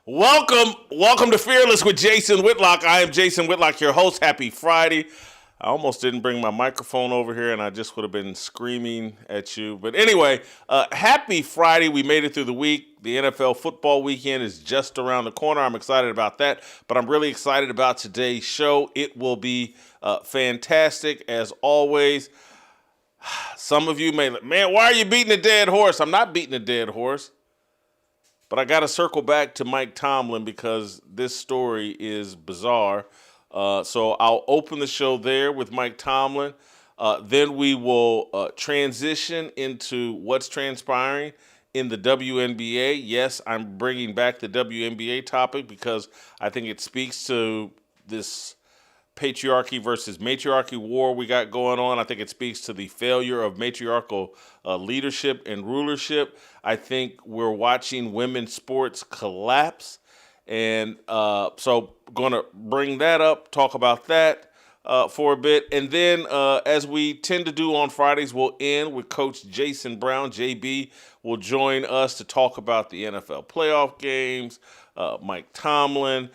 Welcome to Fearless with Jason Whitlock. I am Jason Whitlock, your host. Happy Friday. I almost didn't bring my microphone over here, and I just would have been screaming at you. But anyway, happy Friday. We made it through the week. The NFL football weekend is just around the corner. I'm excited about that, but I'm really excited about today's show. It will be fantastic, as always. Some of you may, man, why are you beating a dead horse? I'm not beating a dead horse. But I got to circle back to Mike Tomlin because this story is bizarre. So I'll open the show there with Mike Tomlin. Then we will transition into what's transpiring in the WNBA. Yes, I'm bringing back the WNBA topic because I think it speaks to this patriarchy versus matriarchy war we got going on. I think it speaks to the failure of matriarchal leadership and rulership. I think we're watching women's sports collapse. And so going to bring that up, talk about that for a bit. And then as we tend to do on Fridays, we'll end with Coach Jason Brown. JB will join us to talk about the NFL playoff games, Mike Tomlin.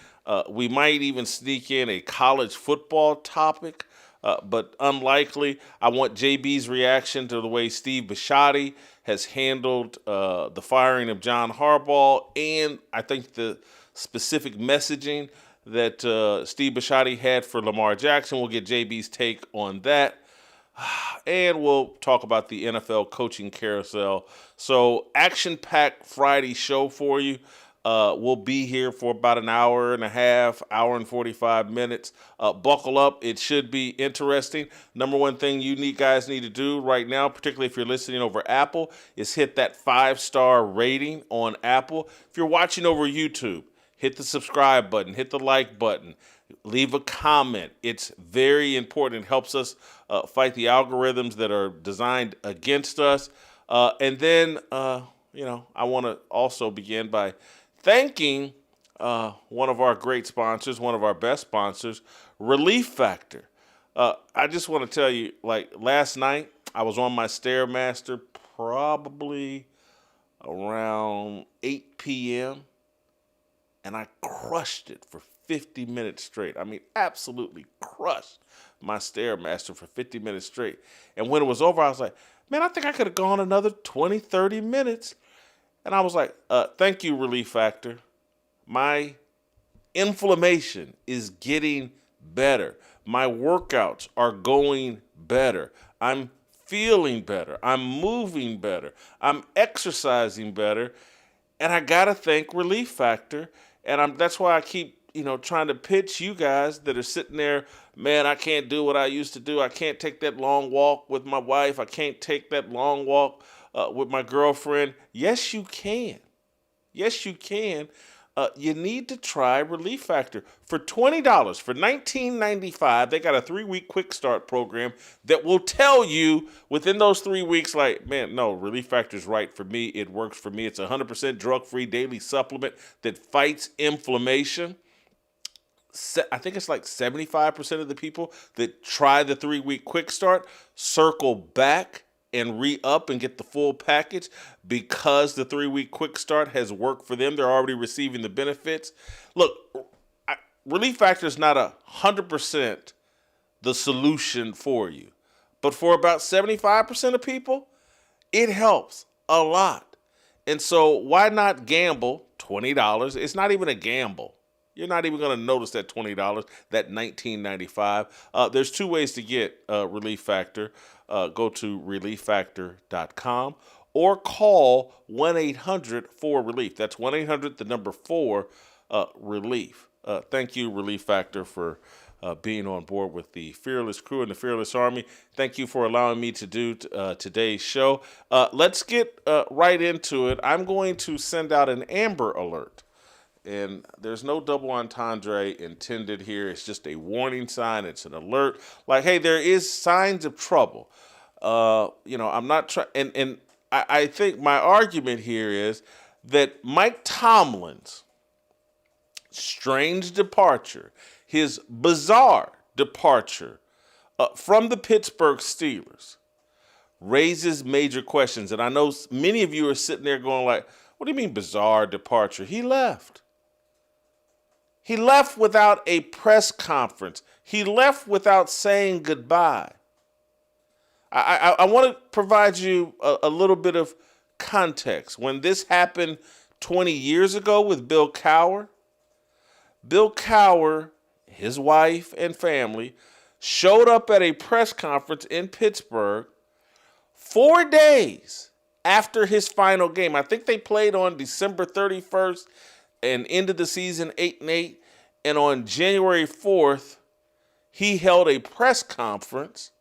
We might even sneak in a college football topic, but unlikely. I want JB's reaction to the way Steve Bisciotti has handled the firing of John Harbaugh, and I think the specific messaging that Steve Bisciotti had for Lamar Jackson. We'll get JB's take on that. And we'll talk about the NFL coaching carousel. So action-packed Friday show for you. We'll be here for about an hour and a half, hour and 45 minutes. Buckle up. It should be interesting. Number one thing you guys need to do right now, particularly if you're listening over Apple, is hit that 5-star rating on Apple. If you're watching over YouTube, hit the subscribe button, hit the like button, leave a comment. It's very important. It helps us fight the algorithms that are designed against us. And then, I want to also begin by thanking one of our great sponsors, one of our best sponsors, Relief Factor. I just want to tell you, like last night, I was on my Stairmaster probably around 8 p.m., and I crushed it for 50 minutes straight. I mean, absolutely crushed my Stairmaster for 50 minutes straight. And when it was over, I was like, man, I think I could have gone another 20, 30 minutes. And I was like, thank you, Relief Factor. My inflammation is getting better. My workouts are going better. I'm feeling better. I'm moving better. I'm exercising better. And I got to thank Relief Factor. And that's why I keep, trying to pitch you guys that are sitting there, man, I can't do what I used to do. I can't take that long walk with my wife. I can't take that long walk with my girlfriend. Yes, you can. Yes, you can. You need to try Relief Factor. For $20, for $19.95, they got a 3-week quick start program that will tell you within those 3 weeks, like, man, no, Relief Factor is right for me. It works for me. It's a 100% drug-free daily supplement that fights inflammation. I think it's like 75% of the people that try the 3-week quick start circle back and re-up and get the full package because the 3-week quick start has worked for them. They're already receiving the benefits. Look, Relief Factor is not 100% the solution for you. But for about 75% of people, it helps a lot. And so why not gamble $20? It's not even a gamble. You're not even going to notice that $20, that $19.95. There's 2 ways to get Relief Factor. Go to relieffactor.com or call 1-800-4-RELIEF. That's 1-800, the number 4, relief. Thank you, Relief Factor, for being on board with the Fearless crew and the Fearless Army. Thank you for allowing me to do today's show. Let's get right into it. I'm going to send out an Amber Alert. And there's no double entendre intended here. It's just a warning sign. It's an alert. Like, hey, there is signs of trouble. I'm not trying. And I think my argument here is that Mike Tomlin's strange departure, his bizarre departure from the Pittsburgh Steelers raises major questions. And I know many of you are sitting there going like, what do you mean bizarre departure? He left. He left without a press conference. He left without saying goodbye. I want to provide you a little bit of context. When this happened 20 years ago with Bill Cowher, his wife and family, showed up at a press conference in Pittsburgh 4 days after his final game. I think they played on December 31st and ended the season 8-8. And on January 4th, he held a press conference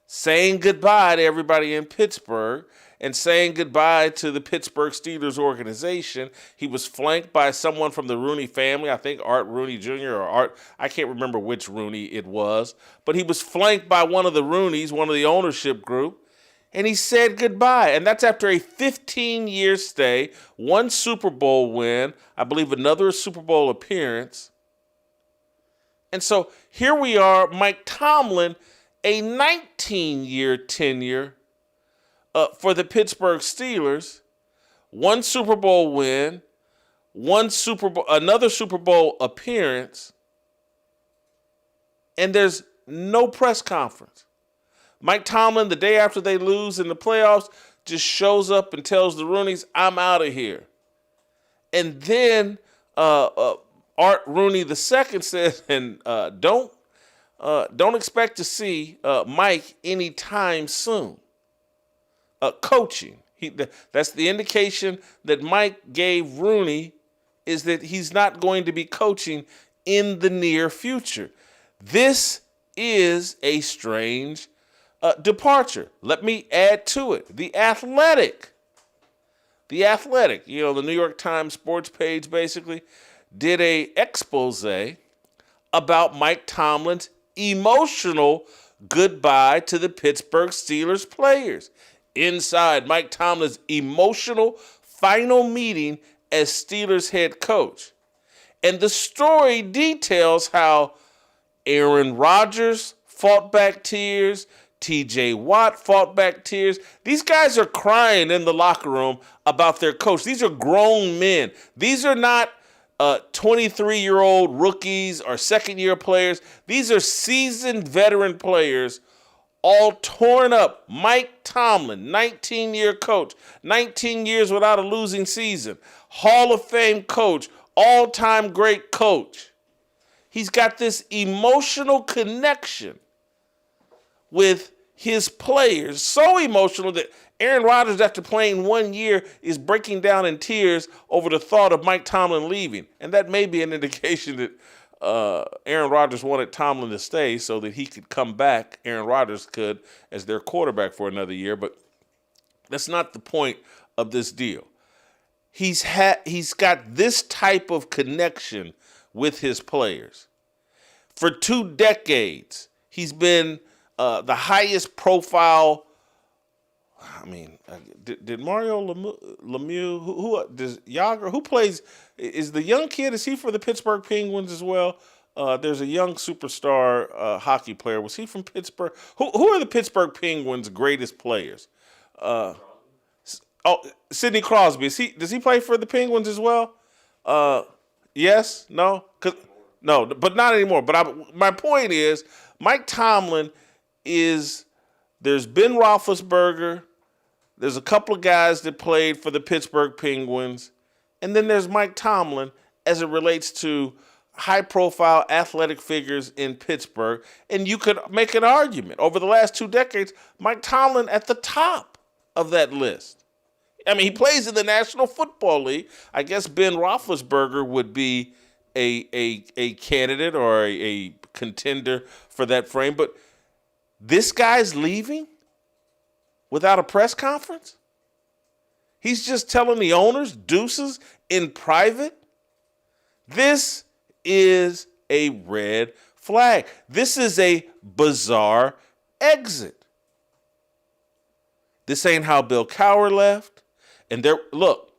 saying goodbye to everybody in Pittsburgh and saying goodbye to the Pittsburgh Steelers organization. He was flanked by someone from the Rooney family, I think Art Rooney II or Art, I can't remember which Rooney it was, but he was flanked by one of the Rooneys, one of the ownership group, and he said goodbye. And that's after a 15-year stay, one Super Bowl win, I believe another Super Bowl appearance. And so here we are, Mike Tomlin, a 19-year tenure for the Pittsburgh Steelers, one Super Bowl win, another Super Bowl appearance, and there's no press conference. Mike Tomlin, the day after they lose in the playoffs, just shows up and tells the Rooneys, "I'm out of here." And then Art Rooney II says, and don't expect to see Mike anytime soon. Coaching. That's the indication that Mike gave Rooney, is that he's not going to be coaching in the near future. This is a strange departure. Let me add to it. The Athletic, the New York Times sports page basically did a expose about Mike Tomlin's emotional goodbye to the Pittsburgh Steelers players. Inside Mike Tomlin's emotional final meeting as Steelers head coach. And the story details how Aaron Rodgers fought back tears, T.J. Watt fought back tears. These guys are crying in the locker room about their coach. These are grown men. These are not 23-year-old rookies or second-year players. These are seasoned veteran players, all torn up. Mike Tomlin, 19-year coach, 19 years without a losing season, Hall of Fame coach, all-time great coach. He's got this emotional connection with his players, so emotional that Aaron Rodgers, after playing 1 year, is breaking down in tears over the thought of Mike Tomlin leaving. And that may be an indication that Aaron Rodgers wanted Tomlin to stay so that he could come back, Aaron Rodgers could, as their quarterback for another year. But that's not the point of this deal. He's got this type of connection with his players. For 2 decades, he's been the highest profile. I mean, did Mario Lemieux, who does Yager, who plays, is the young kid, is he for the Pittsburgh Penguins as well? There's a young superstar hockey player. Was he from Pittsburgh? Who are the Pittsburgh Penguins' greatest players? Sidney Crosby. Does he play for the Penguins as well? Yes? No? No, but not anymore. But my point is, Mike Tomlin there's Ben Roethlisberger, there's a couple of guys that played for the Pittsburgh Penguins, and then there's Mike Tomlin as it relates to high-profile athletic figures in Pittsburgh. And you could make an argument. Over the last 2 decades, Mike Tomlin at the top of that list. I mean, he plays in the National Football League. I guess Ben Roethlisberger would be a candidate or a contender for that frame. But this guy's leaving without a press conference? He's just telling the owners deuces in private? This is a red flag. This is a bizarre exit. This ain't how Bill Cowher left. And look,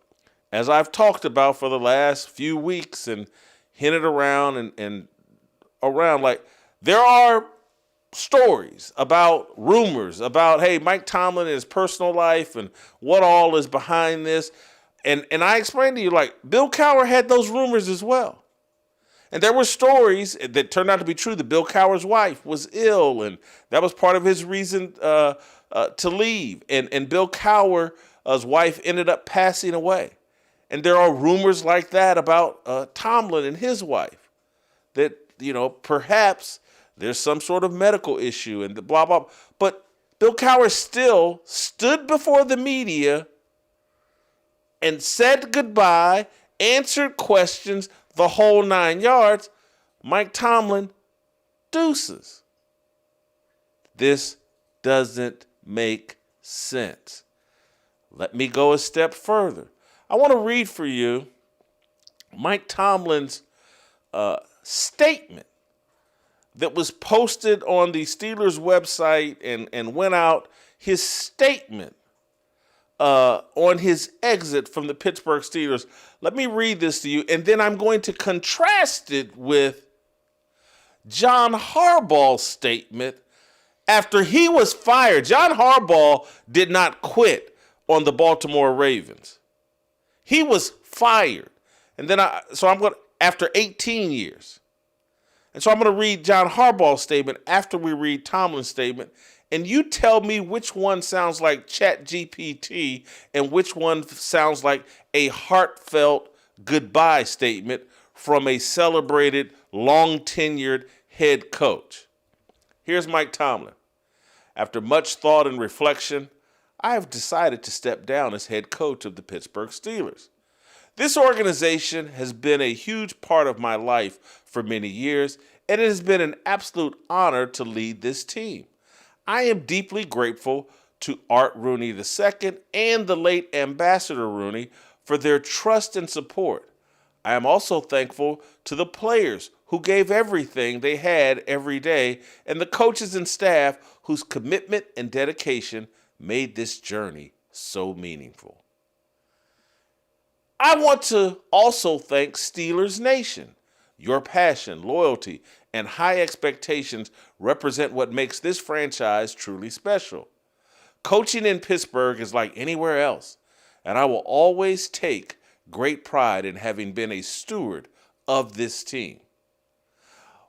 as I've talked about for the last few weeks and hinted around and around, like, there are stories about rumors about, hey, Mike Tomlin and his personal life and what all is behind this. And I explained to you, like, Bill Cowher had those rumors as well. And there were stories that turned out to be true that Bill Cowher's wife was ill, and that was part of his reason to leave. And Bill Cowher's wife ended up passing away. And there are rumors like that about Tomlin and his wife, that, perhaps there's some sort of medical issue and blah, blah. But Bill Cowher still stood before the media and said goodbye, answered questions, the whole 9 yards. Mike Tomlin, deuces. This doesn't make sense. Let me go a step further. I want to read for you Mike Tomlin's statement that was posted on the Steelers website and went out. His statement on his exit from the Pittsburgh Steelers. Let me read this to you, and then I'm going to contrast it with John Harbaugh's statement after he was fired. John Harbaugh did not quit on the Baltimore Ravens. He was fired. And then after 18 years. And so I'm going to read John Harbaugh's statement after we read Tomlin's statement. And you tell me which one sounds like ChatGPT and which one sounds like a heartfelt goodbye statement from a celebrated, long-tenured head coach. Here's Mike Tomlin. After much thought and reflection, I have decided to step down as head coach of the Pittsburgh Steelers. This organization has been a huge part of my life for many years, and it has been an absolute honor to lead this team. I am deeply grateful to Art Rooney II and the late Ambassador Rooney for their trust and support. I am also thankful to the players who gave everything they had every day and the coaches and staff whose commitment and dedication made this journey so meaningful. I want to also thank Steelers Nation. Your passion, loyalty, and high expectations represent what makes this franchise truly special. Coaching in Pittsburgh is like anywhere else, and I will always take great pride in having been a steward of this team.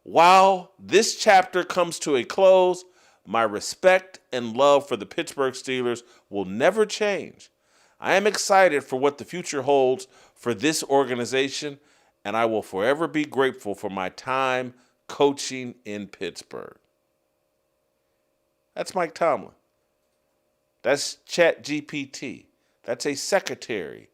While this chapter comes to a close, my respect and love for the Pittsburgh Steelers will never change. I am excited for what the future holds for this organization, and I will forever be grateful for my time coaching in Pittsburgh. That's Mike Tomlin. That's ChatGPT. That's a secretary,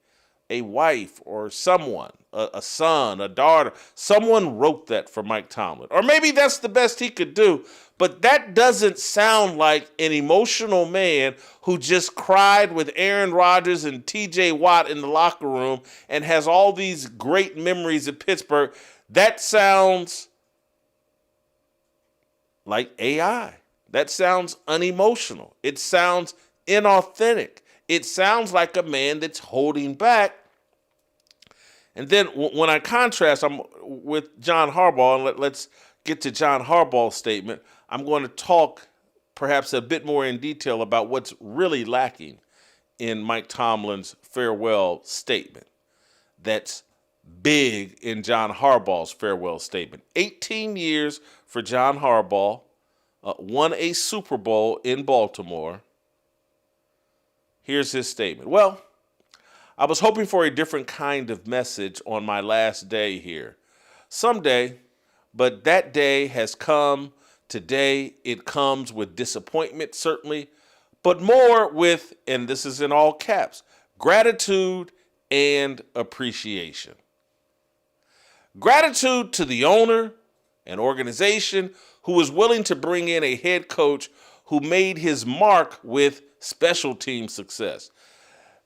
a wife, or someone, a son, a daughter. Someone wrote that for Mike Tomlin. Or maybe that's the best he could do, but that doesn't sound like an emotional man who just cried with Aaron Rodgers and T.J. Watt in the locker room and has all these great memories of Pittsburgh. That sounds like AI. That sounds unemotional. It sounds inauthentic. It sounds like a man that's holding back. And then when I contrast, I'm with John Harbaugh, and let's get to John Harbaugh's statement. I'm going to talk perhaps a bit more in detail about what's really lacking in Mike Tomlin's farewell statement. That's big in John Harbaugh's farewell statement. 18 years for John Harbaugh, won a Super Bowl in Baltimore. Here's his statement. Well, I was hoping for a different kind of message on my last day here. Someday, but that day has come. Today, it comes with disappointment, certainly, but more with, and this is in all caps, gratitude and appreciation. Gratitude to the owner and organization who was willing to bring in a head coach who made his mark with special team success.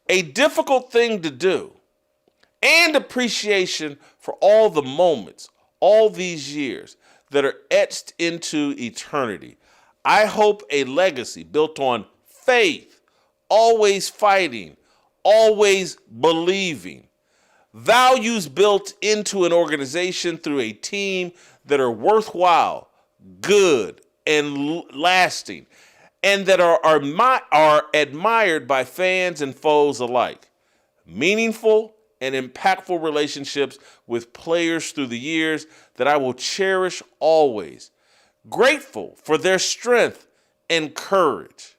A difficult thing to do, and appreciation for all the moments, all these years that are etched into eternity. I hope a legacy built on faith, always fighting, always believing, values built into an organization through a team that are worthwhile, good, and lasting, and that are admired by fans and foes alike. Meaningful and impactful relationships with players through the years that I will cherish always. Grateful for their strength and courage.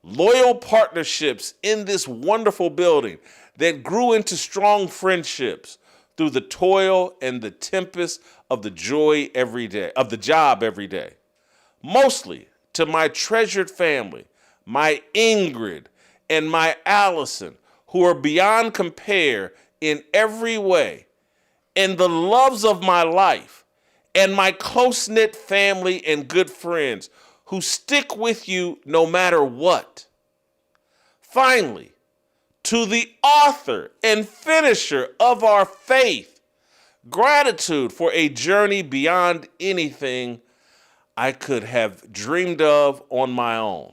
Loyal partnerships in this wonderful building that grew into strong friendships through the toil and the tempest of the joy every day, of the job every day. Mostly to my treasured family, my Ingrid and my Allison, who are beyond compare in every way, and the loves of my life, and my close-knit family and good friends who stick with you no matter what. Finally, to the author and finisher of our faith, gratitude for a journey beyond anything I could have dreamed of on my own.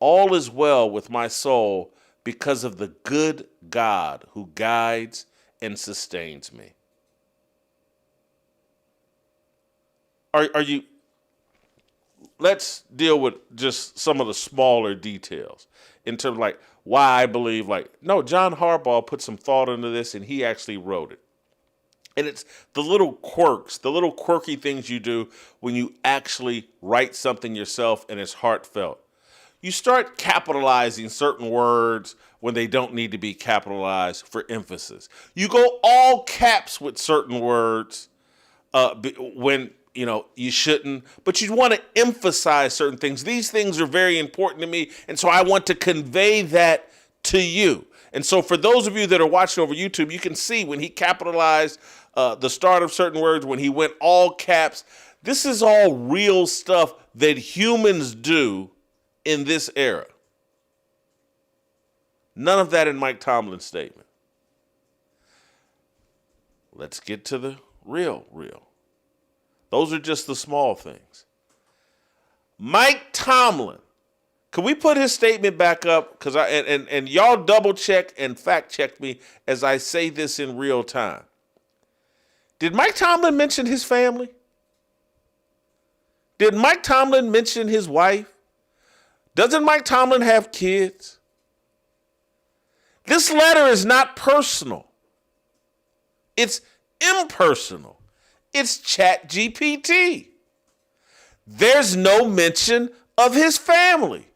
All is well with my soul because of the good God who guides and sustains me. Are you... Let's deal with just some of the smaller details in terms of like why I believe no, John Harbaugh put some thought into this and he actually wrote it. And it's the little quirks, the little quirky things you do when you actually write something yourself and it's heartfelt. You start capitalizing certain words when they don't need to be capitalized for emphasis. You go all caps with certain words when you shouldn't, but you want to emphasize certain things. These things are very important to me, and so I want to convey that to you. And so for those of you that are watching over YouTube, you can see when he capitalized the start of certain words, when he went all caps. This is all real stuff that humans do in this era. None of that in Mike Tomlin's statement. Let's get to the real. Those are just the small things. Mike Tomlin, can we put his statement back up? Because and y'all double check and fact check me as I say this in real time. Did Mike Tomlin mention his family? Did Mike Tomlin mention his wife? Doesn't Mike Tomlin have kids? This letter is not personal. It's impersonal. It's ChatGPT. There's no mention of his family.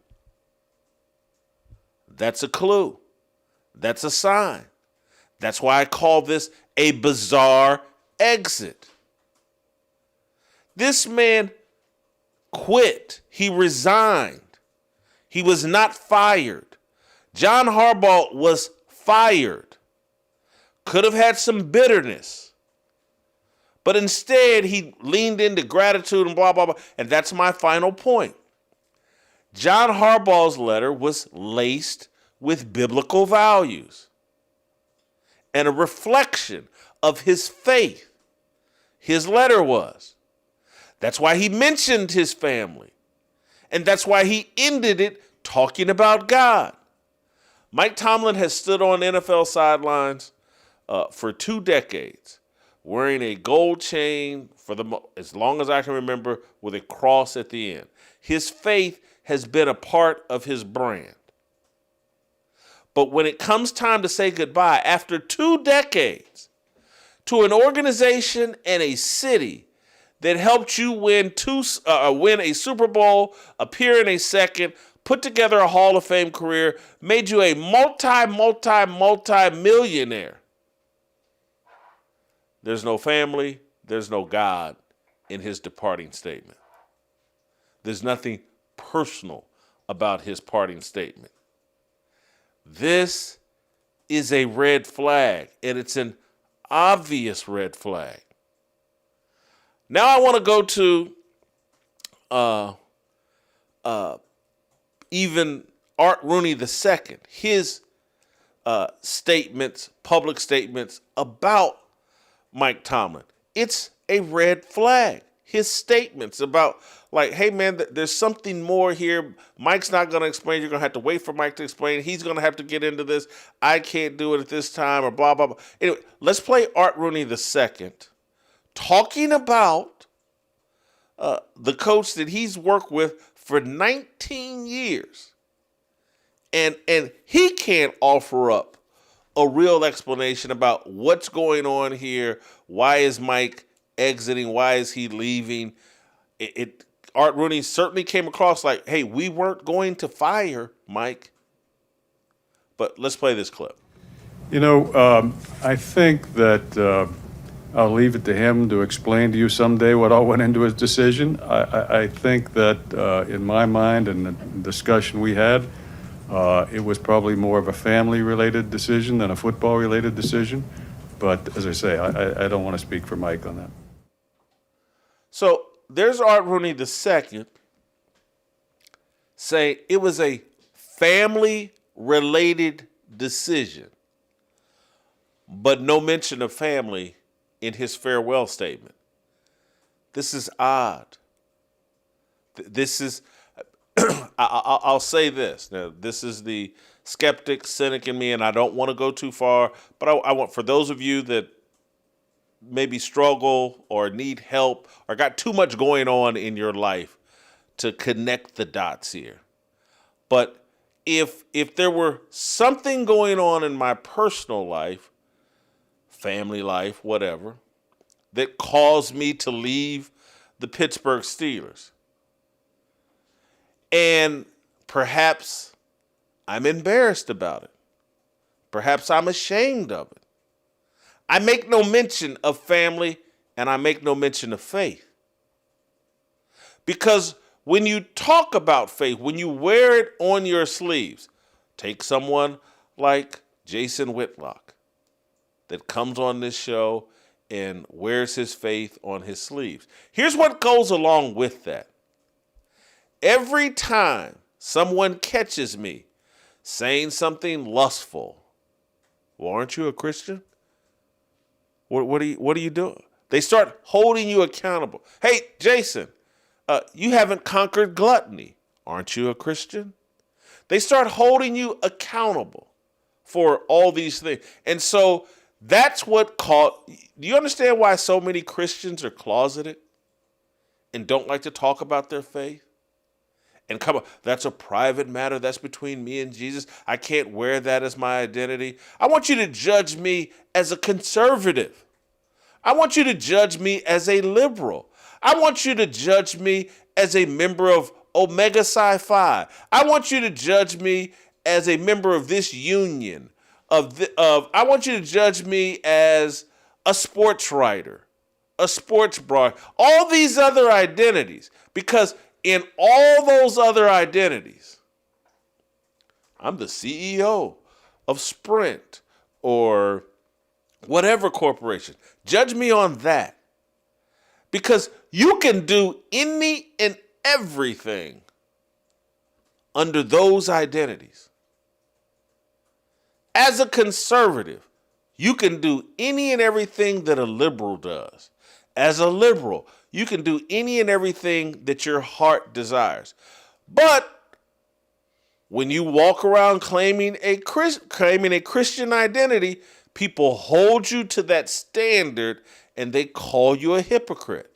That's a clue. That's a sign. That's why I call this a bizarre exit. This man quit. He resigned. He was not fired. John Harbaugh was fired. Could have had some bitterness. But instead, he leaned into gratitude and blah, blah, blah. And that's my final point. John Harbaugh's letter was laced with biblical values and a reflection of his faith. His letter was. That's why he mentioned his family. And that's why he ended it talking about God. Mike Tomlin has stood on NFL sidelines for 2 decades, wearing a gold chain for as long as I can remember, with a cross at the end. His faith has been a part of his brand. But when it comes time to say goodbye, after 2 decades, to an organization and a city that helped you win a Super Bowl, appear in a second, put together a Hall of Fame career, made you a multi-millionaire. There's no family, there's no God in his departing statement. There's nothing personal about his parting statement. This is a red flag, and it's an obvious red flag. Now I want to go to even Art Rooney II, his statements, public statements about Mike Tomlin. It's a red flag. His statements about hey man, there's something more here. Mike's not going to explain. You're going to have to wait for Mike to explain. He's going to have to get into this. I can't do it at this time or blah, blah, blah. Anyway, let's play Art Rooney II talking about the coach that he's worked with for 19 years. And he can't offer up a real explanation about what's going on here. Why is Mike exiting? Why is he leaving? Art Rooney certainly came across like, hey, we weren't going to fire Mike. But let's play this clip. I think that I'll leave it to him to explain to you someday what all went into his decision. I think that in my mind and the discussion we had, it was probably more of a family-related decision than a football-related decision. But as I say, I don't want to speak for Mike on that. So there's Art Rooney II saying it was a family-related decision, but no mention of family in his farewell statement. This is odd. This is, I'll say this. Now, this is the skeptic, cynic in me, and I don't want to go too far, but I want, for those of you that maybe struggle or need help or got too much going on in your life, to connect the dots here. But if there were something going on in my personal life, family life, whatever, that caused me to leave the Pittsburgh Steelers, and perhaps I'm embarrassed about it, perhaps I'm ashamed of it, I make no mention of family and I make no mention of faith. Because when you talk about faith, when you wear it on your sleeves, take someone like Jason Whitlock that comes on this show and wears his faith on his sleeves. Here's what goes along with that. Every time someone catches me saying something lustful, well, aren't you a Christian? What are you doing? They start holding you accountable. Hey, Jason, you haven't conquered gluttony. Aren't you a Christian? They start holding you accountable for all these things. And so that's what do you understand why so many Christians are closeted and don't like to talk about their faith? And come on, that's a private matter. That's between me and Jesus. I can't wear that as my identity. I want you to judge me as a conservative. I want you to judge me as a liberal. I want you to judge me as a member of Omega Psi Phi. I want you to judge me as a member of this union. I want you to judge me as a sports writer, a sports broad, all these other identities. Because in all those other identities, I'm the CEO of Sprint or whatever corporation. Judge me on that. Because you can do any and everything under those identities. As a conservative, you can do any and everything that a liberal does. As a liberal, you can do any and everything that your heart desires. But when you walk around claiming a Christian identity, people hold you to that standard and they call you a hypocrite.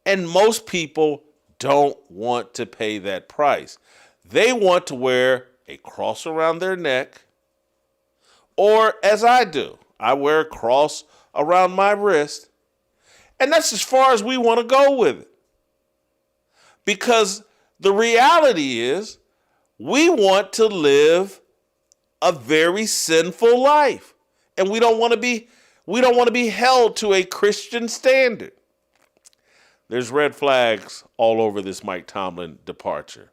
And most people don't want to pay that price. They want to wear a cross around their neck, or as I do, I wear a cross around my wrist. And that's as far as we want to go with it. Because the reality is, we want to live a very sinful life. And we don't want to be held to a Christian standard. There's red flags all over this Mike Tomlin departure.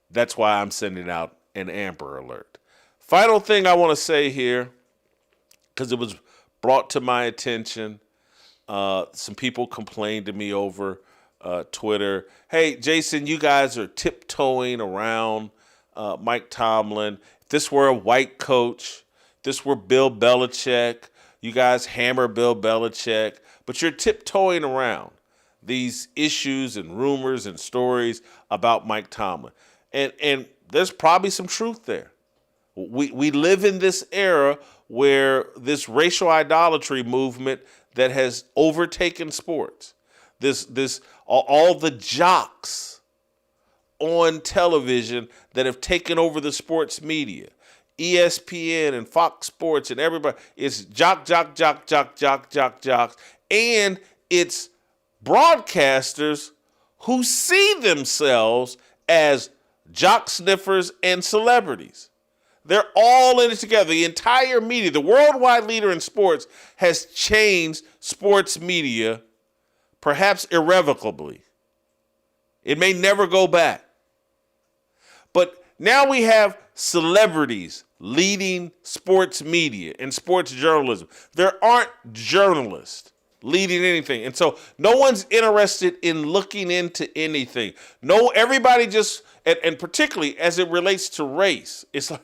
That's why I'm sending out an Amber Alert. Final thing I want to say here, because it was brought to my attention. Some people complained to me over Twitter. Hey, Jason, you guys are tiptoeing around Mike Tomlin. If this were a white coach, if this were Bill Belichick, you guys hammer Bill Belichick, but you're tiptoeing around these issues and rumors and stories about Mike Tomlin. And there's probably some truth there. We live in this era where this racial idolatry movement that has overtaken sports, all the jocks on television that have taken over the sports media, ESPN and Fox Sports and everybody. It's jocks. And it's broadcasters who see themselves as jock sniffers and celebrities. They're all in it together. The entire media, the worldwide leader in sports, has changed sports media, perhaps irrevocably. It may never go back. But now we have celebrities leading sports media and sports journalism. There aren't journalists leading anything. And so no one's interested in looking into anything. No, everybody just, and particularly as it relates to race, it's like,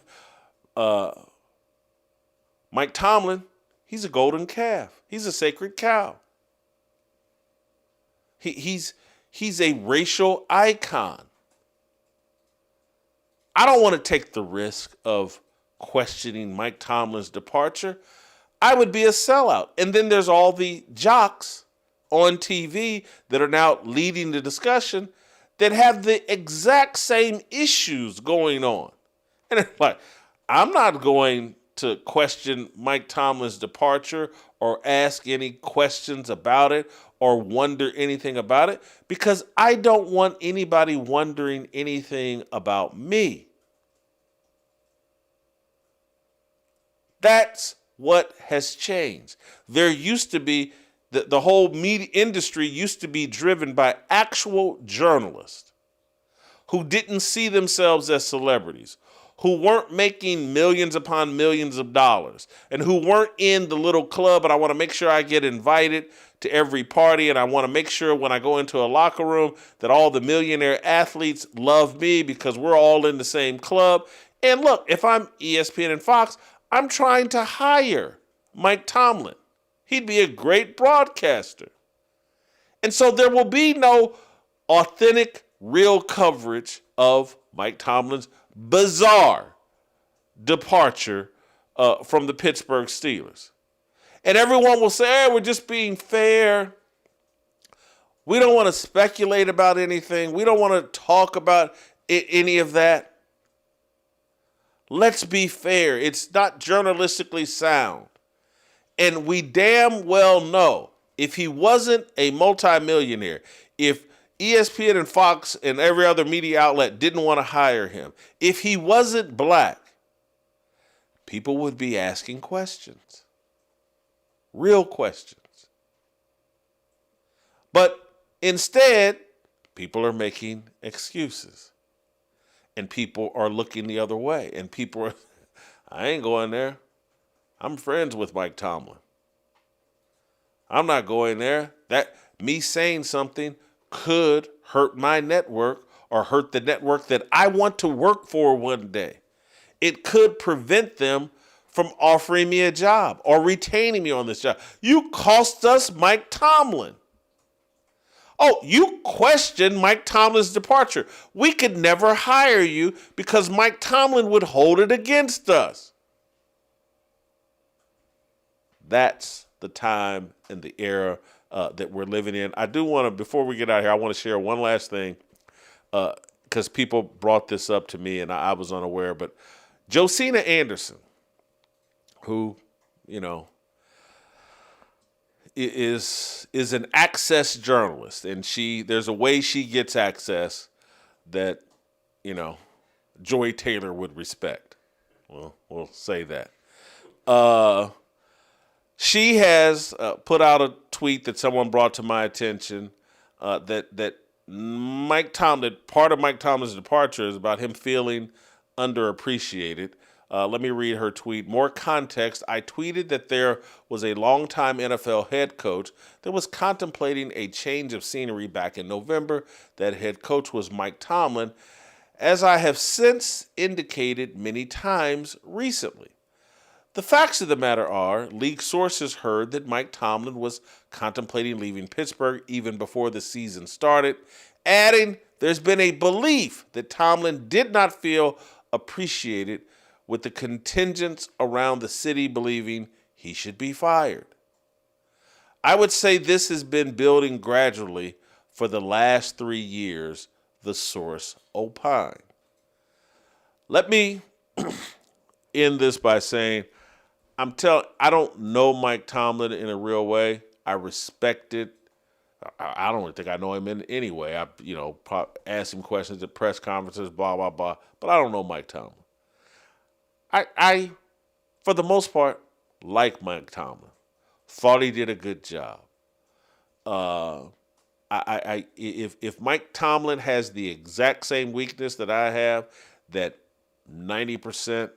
Mike Tomlin, he's a golden calf. He's a sacred cow. He's a racial icon. I don't want to take the risk of questioning Mike Tomlin's departure. I would be a sellout. And then there's all the jocks on TV that are now leading the discussion that have the exact same issues going on. And it's like, I'm not going to question Mike Tomlin's departure or ask any questions about it or wonder anything about it because I don't want anybody wondering anything about me. That's what has changed. There used to be, the whole media industry used to be driven by actual journalists who didn't see themselves as celebrities, who weren't making millions upon millions of dollars, and who weren't in the little club, and I want to make sure I get invited to every party, and I want to make sure when I go into a locker room that all the millionaire athletes love me because we're all in the same club. And look, if I'm ESPN and Fox, I'm trying to hire Mike Tomlin. He'd be a great broadcaster. And so there will be no authentic, real coverage of Mike Tomlin's bizarre departure from the Pittsburgh Steelers. And everyone will say, hey, we're just being fair. We don't want to speculate about anything. We don't want to talk about any of that. Let's be fair. It's not journalistically sound. And we damn well know if he wasn't a multimillionaire, if ESPN and Fox and every other media outlet didn't want to hire him, if he wasn't black, people would be asking questions. Real questions. But instead, people are making excuses. And people are looking the other way. And people are, I ain't going there. I'm friends with Mike Tomlin. I'm not going there. That me saying something could hurt my network or hurt the network that I want to work for one day. It could prevent them from offering me a job or retaining me on this job. You cost us Mike Tomlin. Oh, you questioned Mike Tomlin's departure. We could never hire you because Mike Tomlin would hold it against us. That's the time and the era that we're living in. I do want to, before we get out of here, I want to share one last thing because people brought this up to me and I was unaware. But Josina Anderson, who, you know, is an access journalist, and there's a way she gets access that, you know, Joy Taylor would respect. Well, we'll say that. She has put out a tweet that someone brought to my attention that Mike Tomlin, part of Mike Tomlin's departure is about him feeling underappreciated. Let me read her tweet. More context. I tweeted that there was a longtime NFL head coach that was contemplating a change of scenery back in November. That head coach was Mike Tomlin, as I have since indicated many times recently. The facts of the matter are, league sources heard that Mike Tomlin was contemplating leaving Pittsburgh even before the season started, adding, there's been a belief that Tomlin did not feel appreciated with the contingents around the city believing he should be fired. I would say this has been building gradually for the last 3 years, the source opined. Let me end this by saying, I don't know Mike Tomlin in a real way. I respect it. I don't really think I know him in any way. I, ask him questions at press conferences, blah, blah, blah. But I don't know Mike Tomlin. I for the most part, like Mike Tomlin. Thought he did a good job. If Mike Tomlin has the exact same weakness that I have, that 90%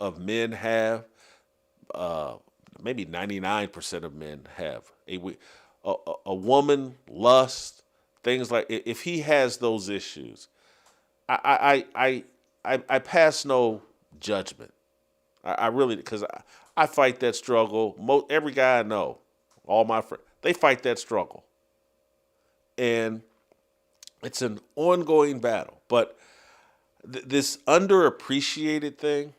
of men have, maybe 99% of men have, a woman, lust, things like, if he has those issues, I pass no judgment. I really, because I fight that struggle. Every guy I know, all my friends, they fight that struggle. And it's an ongoing battle. But this underappreciated thing,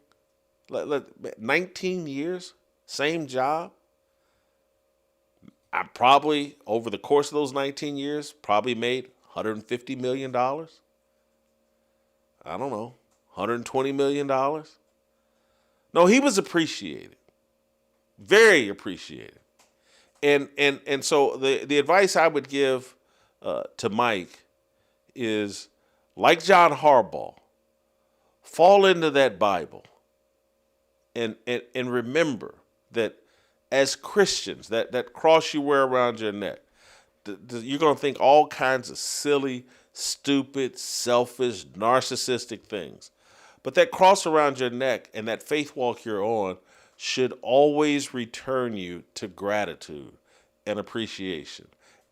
19 years, same job. I probably, over the course of those 19 years, probably made $150 million. I don't know, $120 million. No, he was appreciated. Very appreciated. And so the advice I would give to Mike is, like John Harbaugh, fall into that Bible and remember that as Christians, that cross you wear around your neck, you're going to think all kinds of silly, stupid, selfish, narcissistic things. But that cross around your neck and that faith walk you're on should always return you to gratitude and appreciation.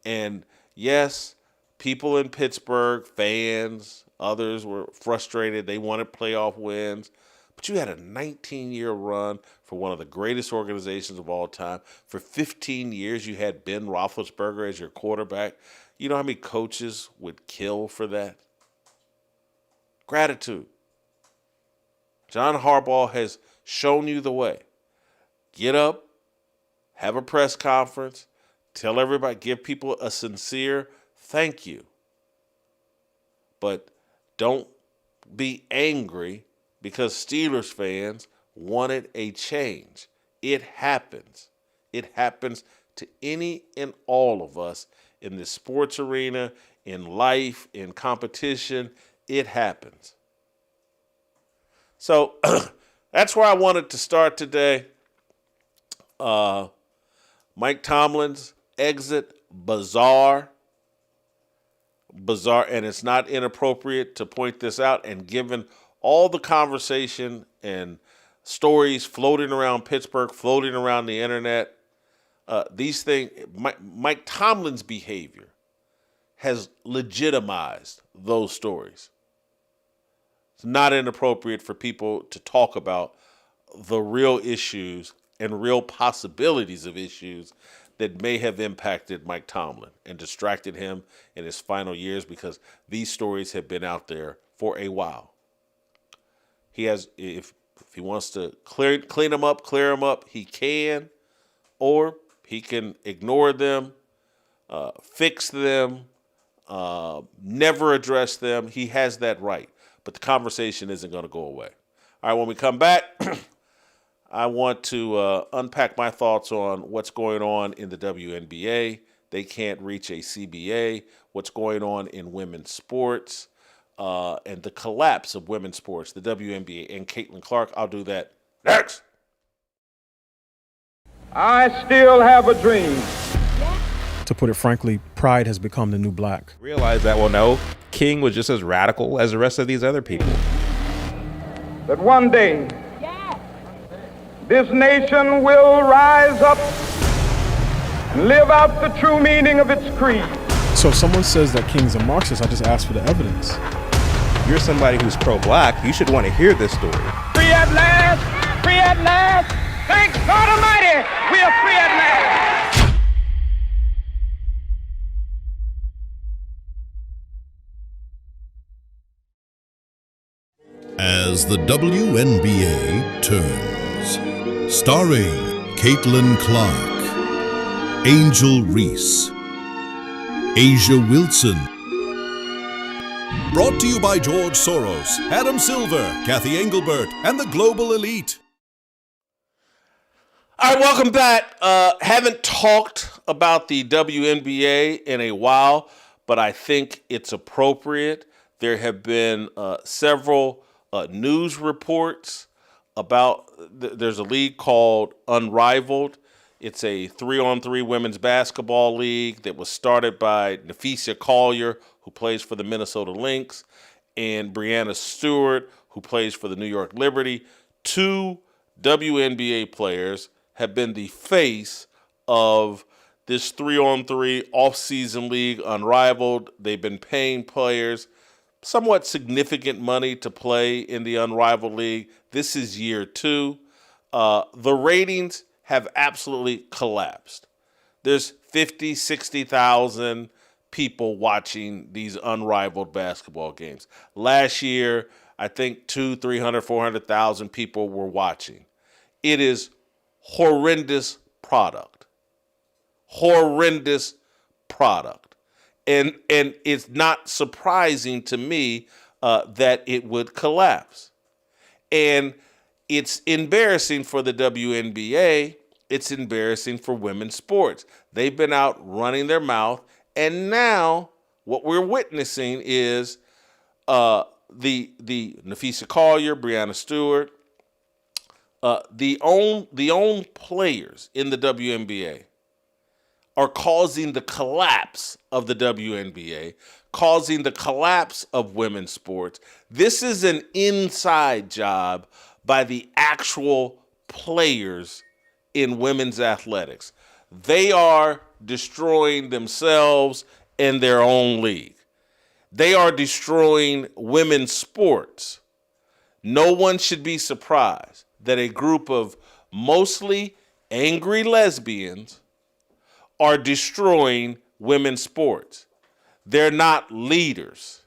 And yes, people in Pittsburgh, fans, others were frustrated. They wanted playoff wins. But you had a 19-year run for one of the greatest organizations of all time. For 15 years, you had Ben Roethlisberger as your quarterback. You know how many coaches would kill for that? Gratitude. John Harbaugh has shown you the way. Get up, have a press conference, tell everybody, give people a sincere thank you. But don't be angry because Steelers fans wanted a change. It happens. It happens to any and all of us in the sports arena, in life, in competition. It happens. So that's where I wanted to start today. Mike Tomlin's exit, bizarre, and it's not inappropriate to point this out. And given all the conversation and stories floating around Pittsburgh, floating around the internet, these things, Mike Tomlin's behavior has legitimized those stories. It's not inappropriate for people to talk about the real issues and real possibilities of issues that may have impacted Mike Tomlin and distracted him in his final years, because these stories have been out there for a while. He has, if he wants to clear them up, he can, or he can ignore them, fix them, never address them. He has that right. But the conversation isn't going to go away. All right, when we come back, I want to unpack my thoughts on what's going on in the WNBA. They can't reach a CBA. What's going on in women's sports and the collapse of women's sports, the WNBA, and Caitlin Clark. I'll do that next. I still have a dream. To put it frankly, pride has become the new black. Realize that, well, no, King was just as radical as the rest of these other people. That one day, this nation will rise up and live out the true meaning of its creed. So if someone says that King's a Marxist, I just ask for the evidence. If you're somebody who's pro-black, you should want to hear this story. Free at last! Free at last! Thank God Almighty, we are free at last! As the WNBA turns, starring Caitlin Clark, Angel Reese, Asia Wilson. Brought to you by George Soros, Adam Silver, Kathy Engelbert, and the Global Elite. All right, welcome back. Haven't talked about the WNBA in a while, but I think it's appropriate. There have been several news reports about there's a league called Unrivaled. It's a 3-on-3 women's basketball league that was started by Nafisa Collier, who plays for the Minnesota Lynx, and Breanna Stewart, who plays for the New York Liberty. Two WNBA players have been the face of this 3-on-3 off-season league, Unrivaled. They've been paying players somewhat significant money to play in the Unrivaled League. This is year 2. The ratings have absolutely collapsed. There's 50, 60,000 people watching these Unrivaled basketball games. Last year, I think 200, 300, 400,000 people were watching. It is horrendous product. Horrendous product. And it's not surprising to me that it would collapse. And it's embarrassing for the WNBA. It's embarrassing for women's sports. They've been out running their mouth. And now what we're witnessing is the Nafisa Collier, Breanna Stewart, the own players in the WNBA are causing the collapse of the WNBA, causing the collapse of women's sports. This is an inside job by the actual players in women's athletics. They are destroying themselves and their own league. They are destroying women's sports. No one should be surprised that a group of mostly angry lesbians are destroying women's sports. They're not leaders.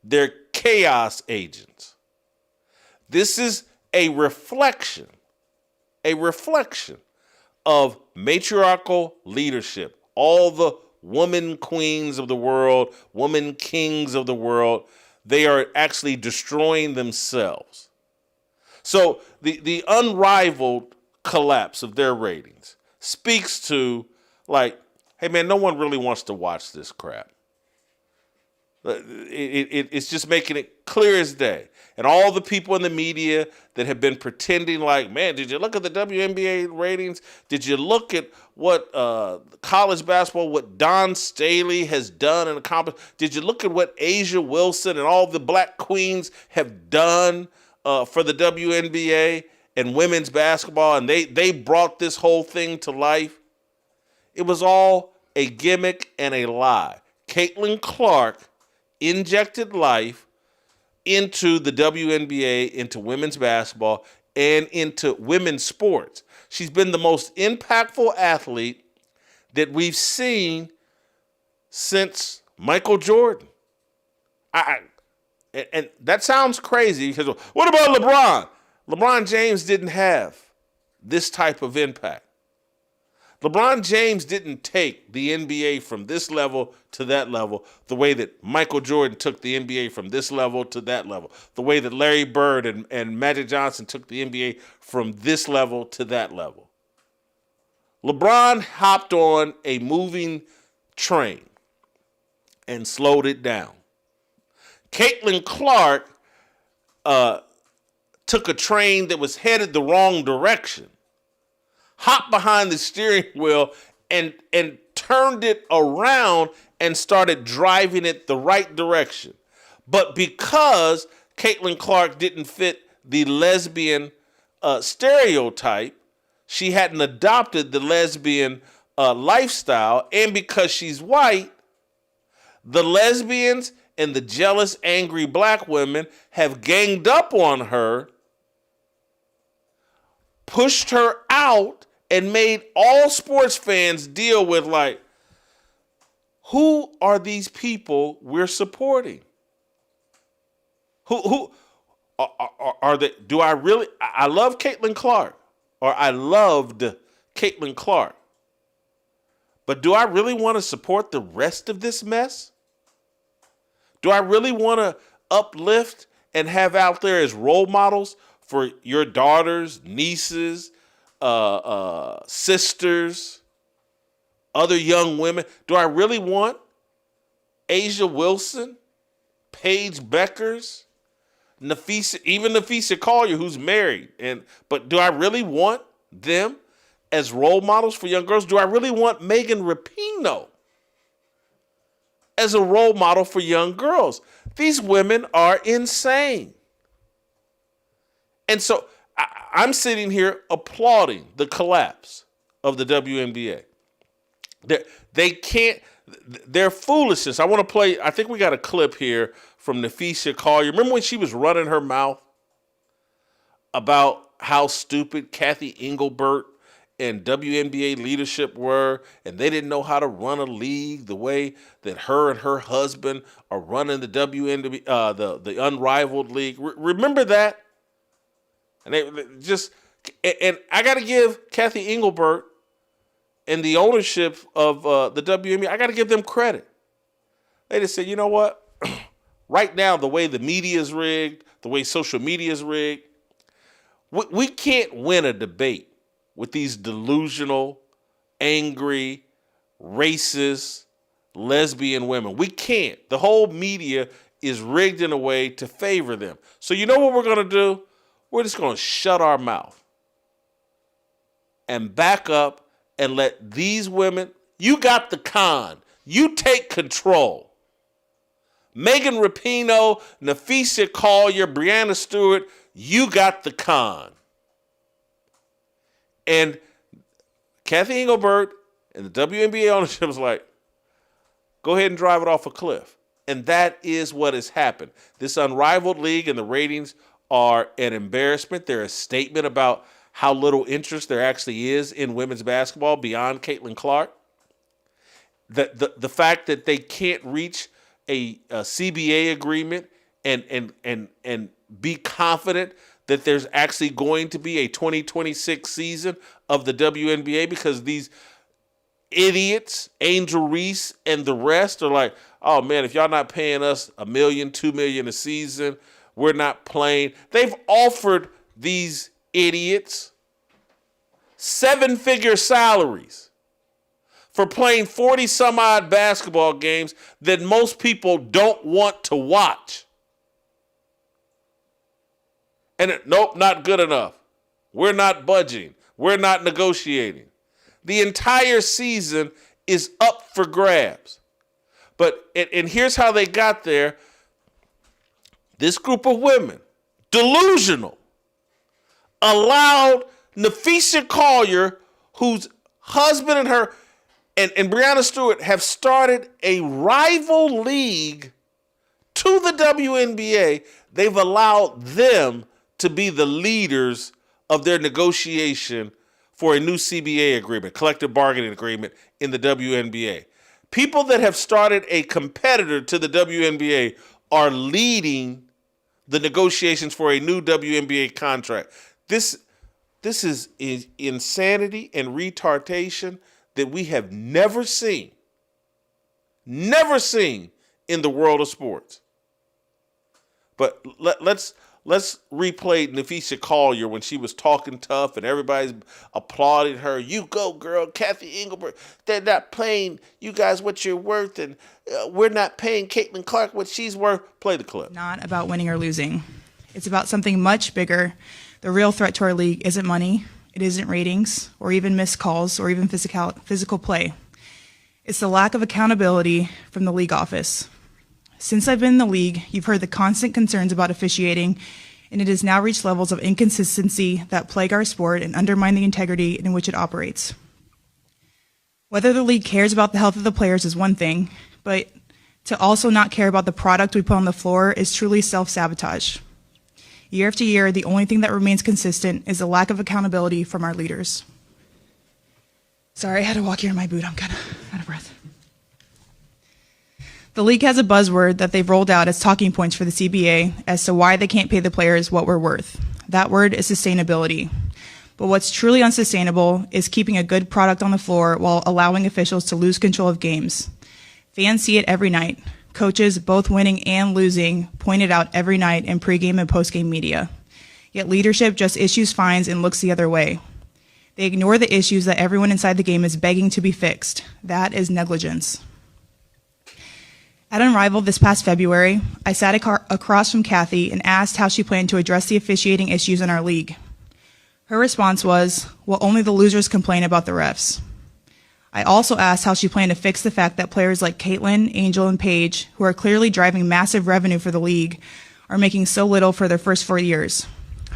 They're chaos agents. This is a reflection of matriarchal leadership. All the woman queens of the world, woman kings of the world, they are actually destroying themselves. So the Unrivaled collapse of their ratings speaks to, like, hey, man, no one really wants to watch this crap. It's just making it clear as day. And all the people in the media that have been pretending like, man, did you look at the WNBA ratings? Did you look at what college basketball, what Don Staley has done and accomplished? Did you look at what Asia Wilson and all the black queens have done for the WNBA and women's basketball? And they brought this whole thing to life. It was all a gimmick and a lie. Caitlin Clark injected life into the WNBA, into women's basketball, and into women's sports. She's been the most impactful athlete that we've seen since Michael Jordan. And that sounds crazy because what about LeBron? LeBron James didn't have this type of impact. LeBron James didn't take the NBA from this level to that level the way that Michael Jordan took the NBA from this level to that level, the way that Larry Bird and Magic Johnson took the NBA from this level to that level. LeBron hopped on a moving train and slowed it down. Caitlin Clark took a train that was headed the wrong direction, hopped behind the steering wheel and turned it around and started driving it the right direction. But because Caitlin Clark didn't fit the lesbian stereotype, she hadn't adopted the lesbian lifestyle, and because she's white, the lesbians and the jealous, angry black women have ganged up on her, pushed her out, and made all sports fans deal with, like, who are these people we're supporting? Who are they? Do I really? I love Caitlin Clark, or I loved Caitlin Clark, but do I really want to support the rest of this mess? Do I really want to uplift and have out there as role models for your daughters, nieces, sisters, other young women. Do I really want Asia Wilson, Paige Beckers, Nafisa Collier, who's married? But do I really want them as role models for young girls? Do I really want Megan Rapinoe as a role model for young girls? These women are insane. And so I'm sitting here applauding the collapse of the WNBA. They can't, their foolishness. I want to play, I think we got a clip here from Nafisa Collier. Remember when she was running her mouth about how stupid Kathy Engelbert and WNBA leadership were, and they didn't know how to run a league the way that her and her husband are running the WNBA, the Unrivaled league. Remember that? And and I got to give Kathy Engelbert and the ownership of the WNBA, I got to give them credit. They just said, you know what? Right now, the way the media is rigged, the way social media is rigged, we can't win a debate with these delusional, angry, racist, lesbian women. We can't. The whole media is rigged in a way to favor them. So you know what we're going to do? We're just going to shut our mouth and back up and let these women, you got the con. You take control. Megan Rapinoe, Nafisa Collier, Breanna Stewart, you got the con. And Kathy Engelbert and the WNBA ownership was like, go ahead and drive it off a cliff. And that is what has happened. This Unrivaled league and the ratings are an embarrassment. They're a statement about how little interest there actually is in women's basketball beyond Caitlin Clark. The fact that they can't reach a CBA agreement and be confident that there's actually going to be a 2026 season of the WNBA because these idiots, Angel Reese and the rest are like, oh man, if y'all not paying us $1 million, $2 million a season, we're not playing. They've offered these idiots 7-figure salaries for playing 40 some odd basketball games that most people don't want to watch. And nope, not good enough. We're not budging. We're not negotiating. The entire season is up for grabs. But, and here's how they got there. This group of women, delusional, allowed Nafisa Collier, whose husband and her and Breanna Stewart have started a rival league to the WNBA. They've allowed them to be the leaders of their negotiation for a new CBA agreement, collective bargaining agreement in the WNBA. People that have started a competitor to the WNBA are leading the negotiations for a new WNBA contract. This is insanity and retardation that we have never seen in the world of sports. But let's replay Nafisa Collier when she was talking tough and everybody's applauding her. You go, girl. Kathy Engelbert, they're not paying you guys what you're worth, and we're not paying Caitlin Clark what she's worth. Play the clip. Not about winning or losing. It's about something much bigger. The real threat to our league isn't money. It isn't ratings or even missed calls or even physical play. It's the lack of accountability from the league office. Since I've been in the league, you've heard the constant concerns about officiating, and it has now reached levels of inconsistency that plague our sport and undermine the integrity in which it operates. Whether the league cares about the health of the players is one thing, but to also not care about the product we put on the floor is truly self-sabotage. Year after year, the only thing that remains consistent is the lack of accountability from our leaders. Sorry, I had to walk here in my boot. I'm kind of out of breath. The league has a buzzword that they've rolled out as talking points for the CBA as to why they can't pay the players what we're worth. That word is sustainability. But what's truly unsustainable is keeping a good product on the floor while allowing officials to lose control of games. Fans see it every night. Coaches, both winning and losing, point it out every night in pregame and postgame media. Yet leadership just issues fines and looks the other way. They ignore the issues that everyone inside the game is begging to be fixed. That is negligence. At Unrivaled this past February, I sat across from Kathy and asked how she planned to address the officiating issues in our league. Her response was, well, only the losers complain about the refs. I also asked how she planned to fix the fact that players like Caitlin, Angel, and Paige, who are clearly driving massive revenue for the league, are making so little for their first 4 years.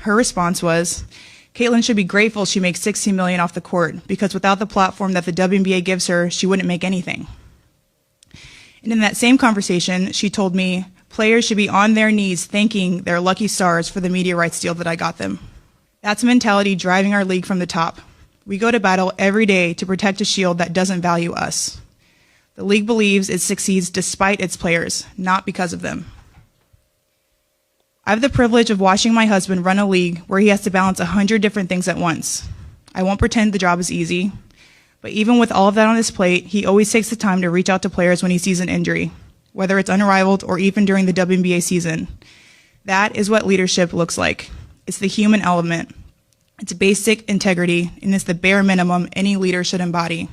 Her response was, Caitlin should be grateful she makes $16 million off the court, because without the platform that the WNBA gives her, she wouldn't make anything. And in that same conversation, she told me players should be on their knees thanking their lucky stars for the media rights deal that I got them. That's a mentality driving our league from the top. We go to battle every day to protect a shield that doesn't value us. The league believes it succeeds despite its players, not because of them. I have the privilege of watching my husband run a league where he has to balance 100 different things at once. I won't pretend the job is easy, but even with all of that on his plate, he always takes the time to reach out to players when he sees an injury, whether it's Unrivaled or even during the WNBA season. That is what leadership looks like. It's the human element. It's basic integrity, and it's the bare minimum any leader should embody.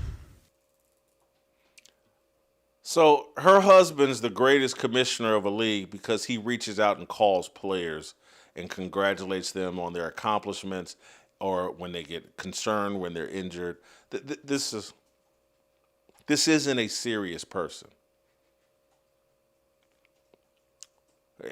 So her husband's the greatest commissioner of a league because he reaches out and calls players and congratulates them on their accomplishments or when they get concerned, when they're injured. This isn't a serious person.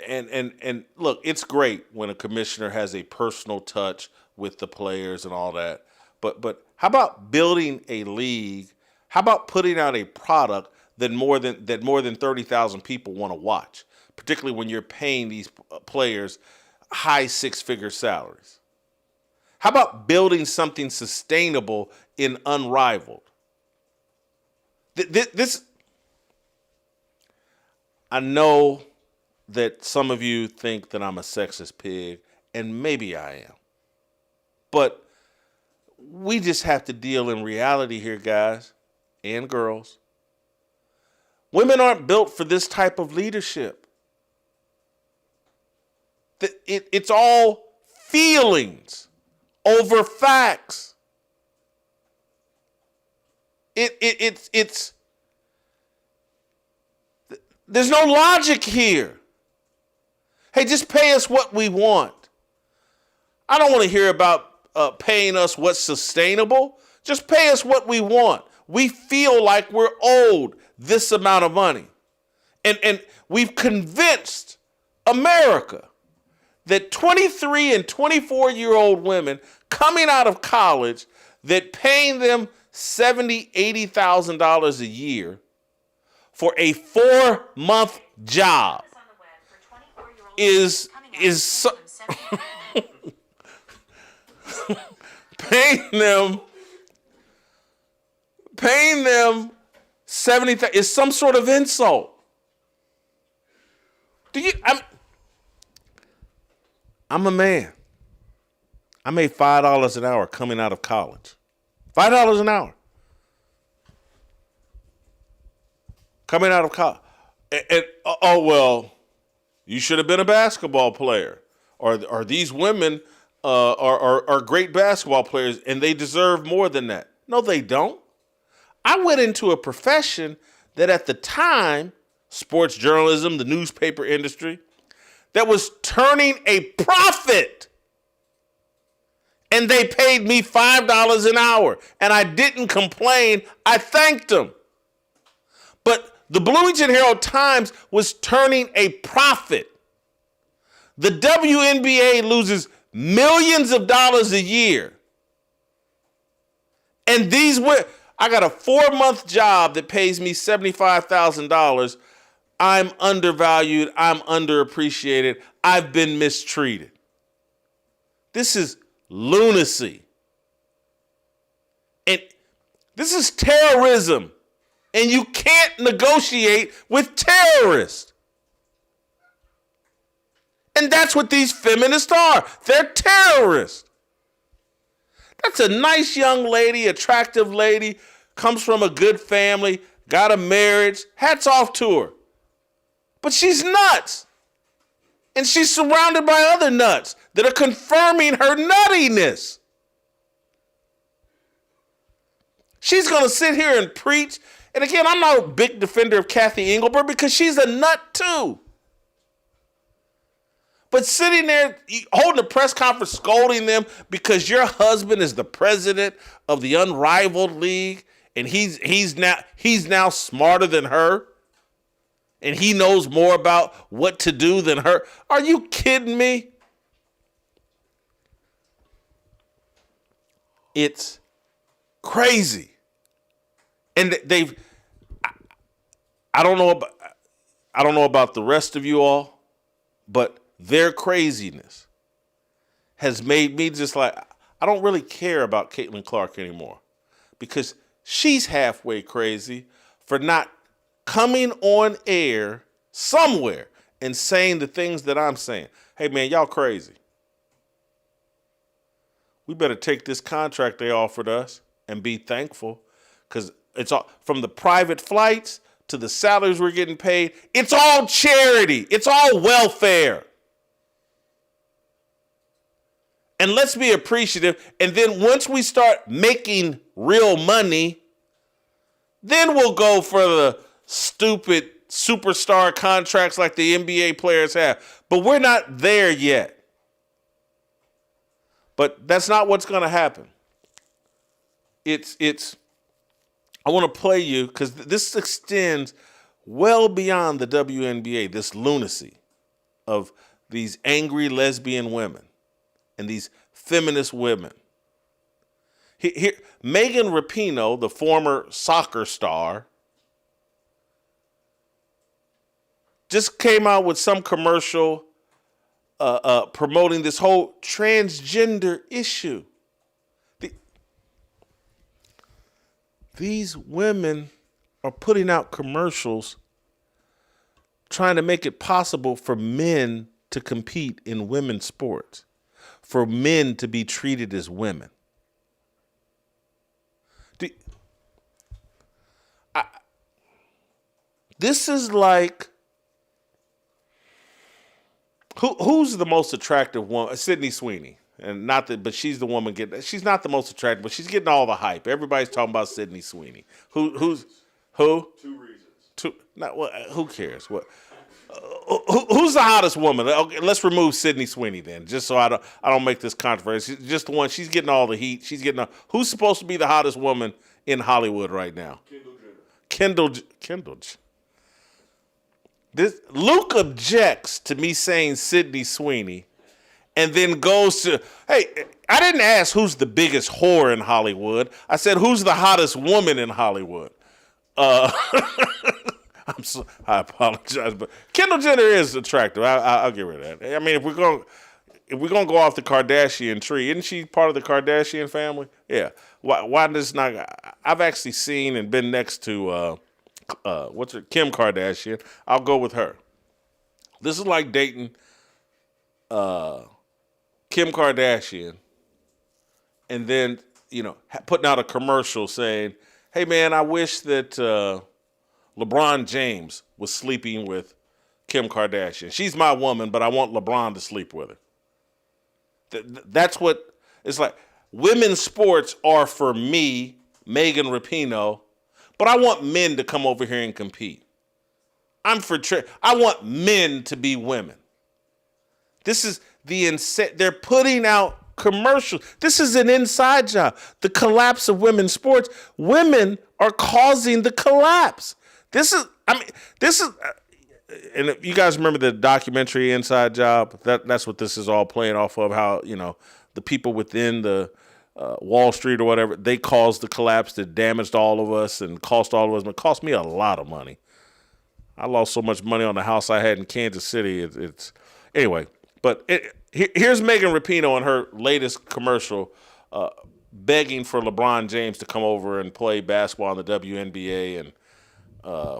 And look, it's great when a commissioner has a personal touch with the players and all that. But how about building a league? How about putting out a product that more than 30,000 people want to watch, particularly when you're paying these players high six-figure salaries? How about building something sustainable in Unrivaled? This, I know that some of you think that I'm a sexist pig, and maybe I am. But we just have to deal in reality here, guys and girls. Women aren't built for this type of leadership. It's all feelings over facts. It's there's no logic here. Hey, just pay us what we want. I don't want to hear about paying us what's sustainable. Just pay us what we want. We feel like we're owed this amount of money. And we've convinced America that 23 and 24-year-old women coming out of college, that paying them $70,000, $80,000 a year for a 4-month job is so paying them 70,000 is some sort of insult. I'm a man. I made $5 an hour coming out of college. $5 an hour. Coming out of college. You should have been a basketball player. Or these women are great basketball players and they deserve more than that. No, they don't. I went into a profession that at the time, sports journalism, the newspaper industry, that was turning a profit. And they paid me $5 an hour. And I didn't complain. I thanked them. But the Bloomington Herald-Times was turning a profit. The WNBA loses millions of dollars a year. And I got a 4-month job that pays me $75,000. I'm undervalued. I'm underappreciated. I've been mistreated. This is lunacy. And this is terrorism. And you can't negotiate with terrorists. And that's what these feminists are. They're terrorists. That's a nice young lady, attractive lady, comes from a good family, got a marriage. Hats off to her. But she's nuts. And she's surrounded by other nuts that are confirming her nuttiness. She's going to sit here and preach. And again, I'm not a big defender of Kathy Engelbert because she's a nut too. But sitting there holding a press conference scolding them because your husband is the president of the Unrivaled League and he's now smarter than her and he knows more about what to do than her. Are you kidding me? It's crazy. And I don't know about the rest of you all, but their craziness has made me just like, I don't really care about Caitlin Clark anymore because she's halfway crazy for not coming on air somewhere and saying the things that I'm saying. Hey, man, y'all crazy. We better take this contract they offered us and be thankful because it's all from the private flights to the salaries we're getting paid. It's all charity. It's all welfare. And let's be appreciative. And then once we start making real money, then we'll go for the stupid superstar contracts like the NBA players have. But we're not there yet. But that's not what's going to happen. I want to play you because this extends well beyond the WNBA, this lunacy of these angry lesbian women and these feminist women. Here, Megan Rapinoe, the former soccer star, just came out with some commercial promoting this whole transgender issue. These women are putting out commercials trying to make it possible for men to compete in women's sports, for men to be treated as women. This is like, who's the most attractive woman? Sydney Sweeney. And not that, but she's the woman she's not the most attractive, but she's getting all the hype. Everybody's talking about Sydney Sweeney. Who? 2 reasons. Who cares? What? Who's the hottest woman? Okay, let's remove Sydney Sweeney then, just so I don't make this controversy. Just the one. She's getting all the heat. Who's supposed to be the hottest woman in Hollywood right now? Kendall Jenner. Luke objects to me saying Sydney Sweeney. And then goes to, hey, I didn't ask who's the biggest whore in Hollywood. I said, who's the hottest woman in Hollywood? I apologize, but Kendall Jenner is attractive. I'll get rid of that. I mean, if we're gonna go off the Kardashian tree, isn't she part of the Kardashian family? Yeah. Why does not? I've actually seen and been next to Kim Kardashian. I'll go with her. This is like dating Kim Kardashian and then, putting out a commercial saying, hey, man, I wish that LeBron James was sleeping with Kim Kardashian. She's my woman, but I want LeBron to sleep with her. That's what it's like. Women's sports are for me, Megan Rapinoe, but I want men to come over here and compete. I want men to be women. This is they're putting out commercials. This is an inside job. The collapse of women's sports. Women are causing the collapse. And if you guys remember the documentary Inside Job, that's what this is all playing off of, how, the people within the Wall Street or whatever, they caused the collapse that damaged all of us and cost all of us. It cost me a lot of money. I lost so much money on the house I had in Kansas City. Anyway. But here's Megan Rapinoe in her latest commercial begging for LeBron James to come over and play basketball in the WNBA and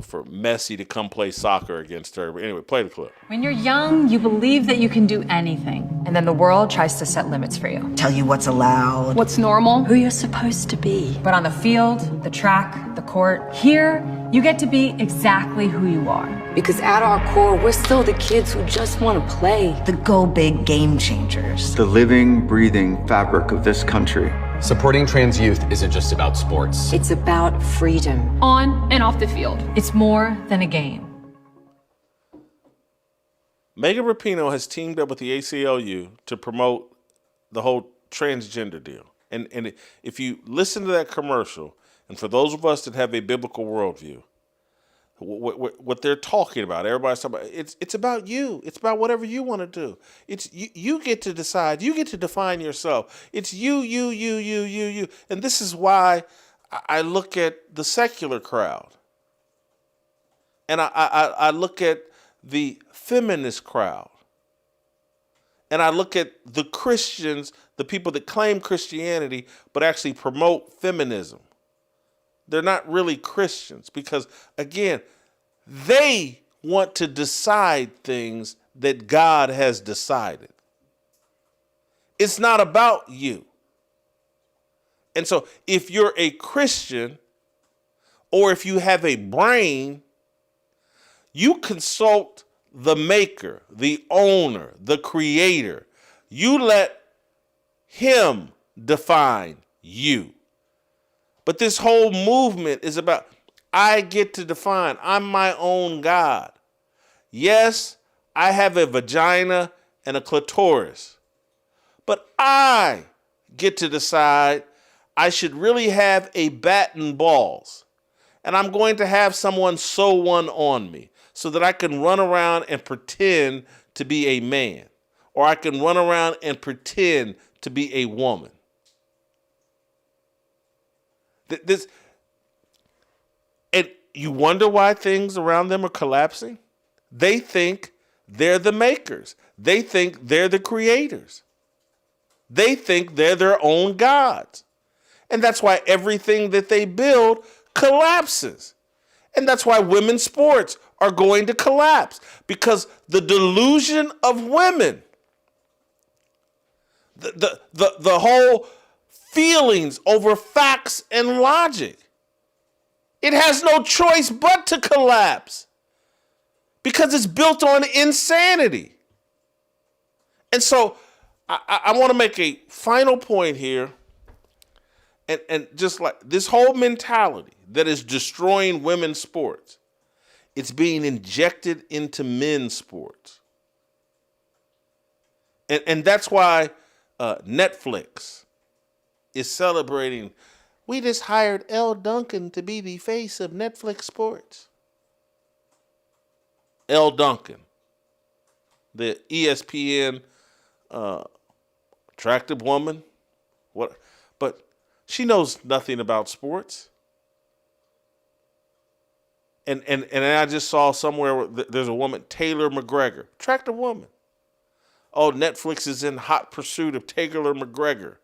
for Messi to come play soccer against her. But anyway, play the clip. When you're young, you believe that you can do anything. And then the world tries to set limits for you. Tell you what's allowed, what's normal, who you're supposed to be. But on the field, the track, the court, here, you get to be exactly who you are. Because at our core, we're still the kids who just want to play. The go big game changers. The living, breathing fabric of this country. Supporting trans youth isn't just about sports. It's about freedom. On and off the field. It's more than a game. Megan Rapinoe has teamed up with the ACLU to promote the whole transgender deal. And if you listen to that commercial, and for those of us that have a biblical worldview, what they're talking about, everybody's talking about, it's about you. It's about whatever you want to do. It's you get to decide. You get to define yourself. It's you. And this is why I look at the secular crowd. And I look at the feminist crowd. And I look at the Christians, the people that claim Christianity, but actually promote feminism. They're not really Christians because, again, they want to decide things that God has decided. It's not about you. And so if you're a Christian or if you have a brain, you consult the maker, the owner, the creator. You let him define you. But this whole movement is about, I get to define. I'm my own God. Yes, I have a vagina and a clitoris. But I get to decide I should really have a bat and balls. And I'm going to have someone sew one on me so that I can run around and pretend to be a man. Or I can run around and pretend to be a woman. And you wonder why things around them are collapsing? They think they're the makers. They think they're the creators. They think they're their own gods. And that's why everything that they build collapses. And that's why women's sports are going to collapse. Because the delusion of women, the whole feelings over facts and logic, it has no choice but to collapse. Because it's built on insanity. And so I want to make a final point here. And just like this whole mentality that is destroying women's sports, it's being injected into men's sports. And that's why Netflix is celebrating, we just hired Elle Duncan to be the face of Netflix sports. Elle Duncan, the ESPN attractive woman, but she knows nothing about sports. And I just saw somewhere where there's a woman, Taylor McGregor, attractive woman. Oh, Netflix is in hot pursuit of Taylor McGregor.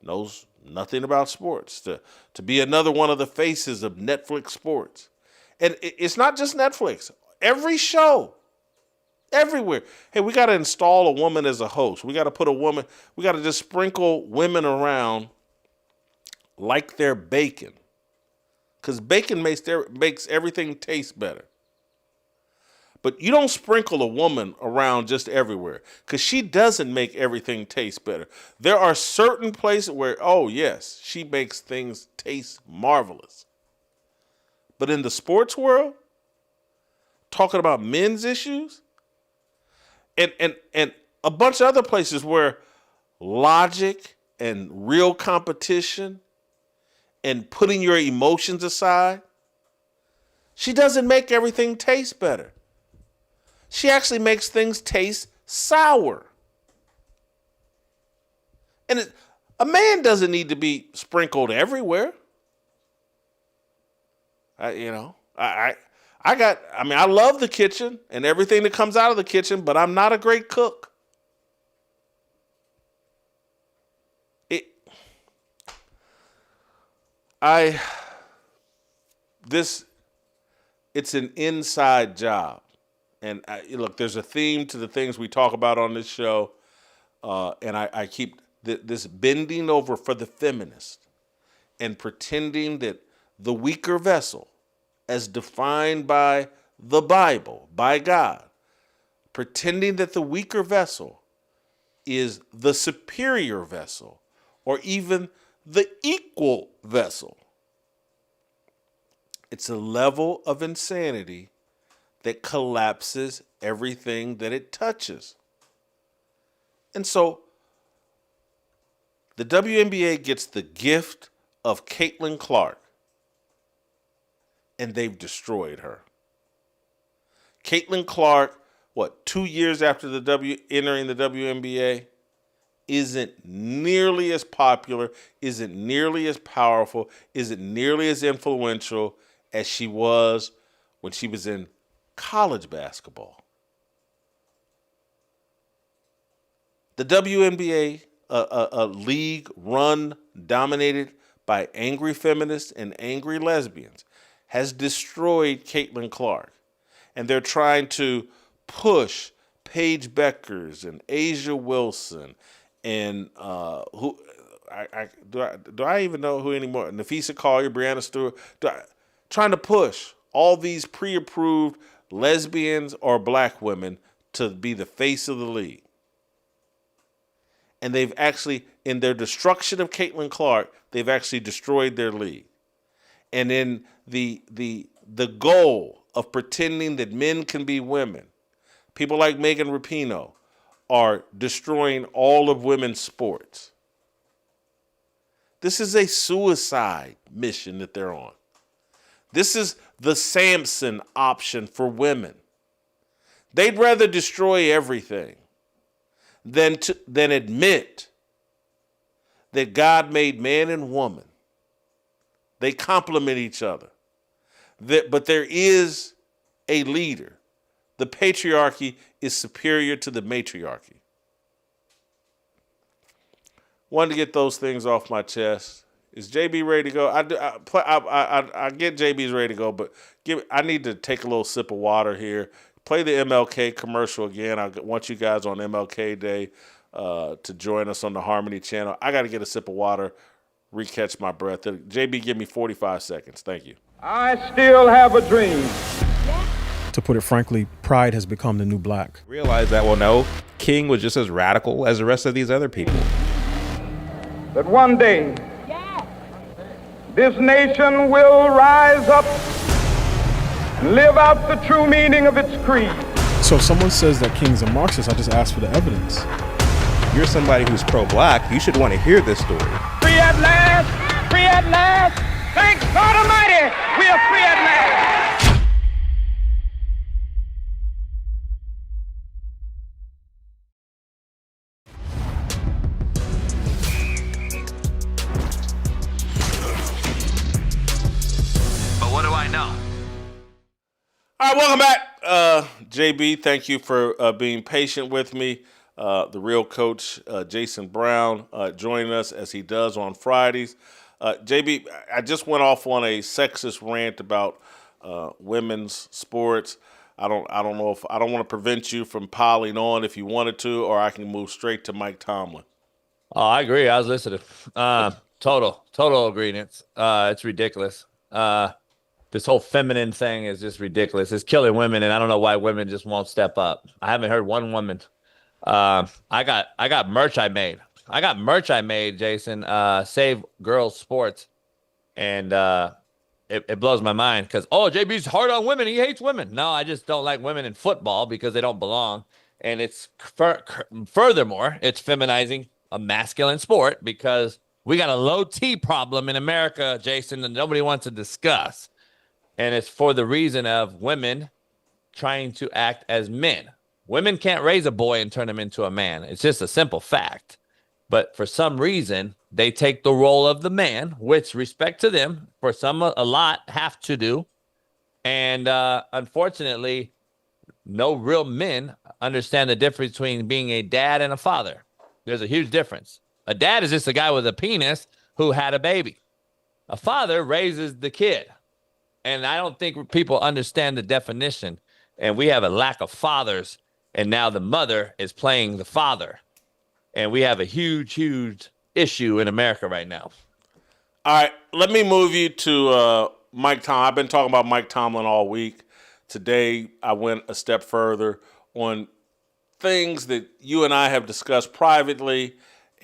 Knows nothing about sports. To be another one of the faces of Netflix sports. And it's not just Netflix. Every show. Everywhere. Hey, we got to install a woman as a host. We got to put a woman, we got to just sprinkle women around like they're bacon. Because bacon makes everything taste better. But you don't sprinkle a woman around just everywhere. Because she doesn't make everything taste better. There are certain places where, oh yes, she makes things taste marvelous. But in the sports world, talking about men's issues, and a bunch of other places where logic and real competition and putting your emotions aside, she doesn't make everything taste better. She actually makes things taste sour. And a man doesn't need to be sprinkled everywhere. I love the kitchen and everything that comes out of the kitchen, but I'm not a great cook. It's an inside job. And look, there's a theme to the things we talk about on this show. And I keep this bending over for the feminist and pretending that the weaker vessel, as defined by the Bible, by God, pretending that the weaker vessel is the superior vessel or even the equal vessel. It's a level of insanity that collapses everything that it touches. And so the WNBA gets the gift of Caitlin Clark, and they've destroyed her. Caitlin Clark, 2 years after entering the WNBA, isn't nearly as popular, isn't nearly as powerful, isn't nearly as influential as she was when she was in college basketball. The WNBA, a league dominated by angry feminists and angry lesbians, has destroyed Caitlin Clark. And they're trying to push Paige Beckers and Asia Wilson and do I even know who anymore? Nafisa Collier, Brianna Stewart. Trying to push all these pre-approved lesbians or black women to be the face of the league. And they've actually, in their destruction of Caitlin Clark, they've actually destroyed their league. And in the goal of pretending that men can be women, people like Megan Rapinoe are destroying all of women's sports. This is a suicide mission that they're on. This is the Samson option for women. They'd rather destroy everything than admit that God made man and woman. They complement each other. But there is a leader. The patriarchy is superior to the matriarchy. Wanted to get those things off my chest. Is JB ready to go? I get JB's ready to go, but I need to take a little sip of water here. Play the MLK commercial again. I want you guys on MLK Day to join us on the Harmony channel. I got to get a sip of water, recatch my breath. JB, give me 45 seconds. Thank you. I still have a dream. To put it frankly, pride has become the new black. Realize that, well, no, King was just as radical as the rest of these other people. That one day, this nation will rise up and live out the true meaning of its creed. So if someone says that King's a Marxist, I just ask for the evidence. You're somebody who's pro-black, you should want to hear this story. Free at last! Free at last! Thank God Almighty, we are free at last! But what do I know? All right, welcome back. JB, thank you for being patient with me. The real coach, Jason Brown, joining us as he does on Fridays. JB, I just went off on a sexist rant about women's sports. I don't want to prevent you from piling on if you wanted to, or I can move straight to Mike Tomlin. Oh, I agree. I was listening. Total agreement. It's ridiculous. This whole feminine thing is just ridiculous. It's killing women, and I don't know why women just won't step up. I haven't heard one woman. I got merch I made. Jason. Save girls sports, and it blows my mind because JB's hard on women. He hates women. No, I just don't like women in football because they don't belong. And it's furthermore, it's feminizing a masculine sport because we got a low T problem in America, Jason, that nobody wants to discuss. And it's for the reason of women trying to act as men. Women can't raise a boy and turn him into a man. It's just a simple fact. But for some reason, they take the role of the man, which respect to them, for some, a lot have to do. And unfortunately, no real men understand the difference between being a dad and a father. There's a huge difference. A dad is just a guy with a penis who had a baby. A father raises the kid. And I don't think people understand the definition. And we have a lack of fathers. And now the mother is playing the father. And we have a huge issue in America right now. All right, let me move you to Mike Tomlin. I've been talking about Mike Tomlin all week. Today, I went a step further on things that you and I have discussed privately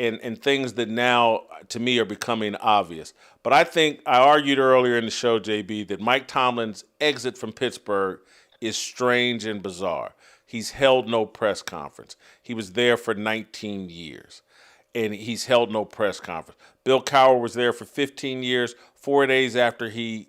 and things that now, to me, are becoming obvious. But I argued earlier in the show, JB, that Mike Tomlin's exit from Pittsburgh is strange and bizarre. He's held no press conference. He was there for 19 years, and he's held no press conference. Bill Cowher was there for 15 years. 4 days after he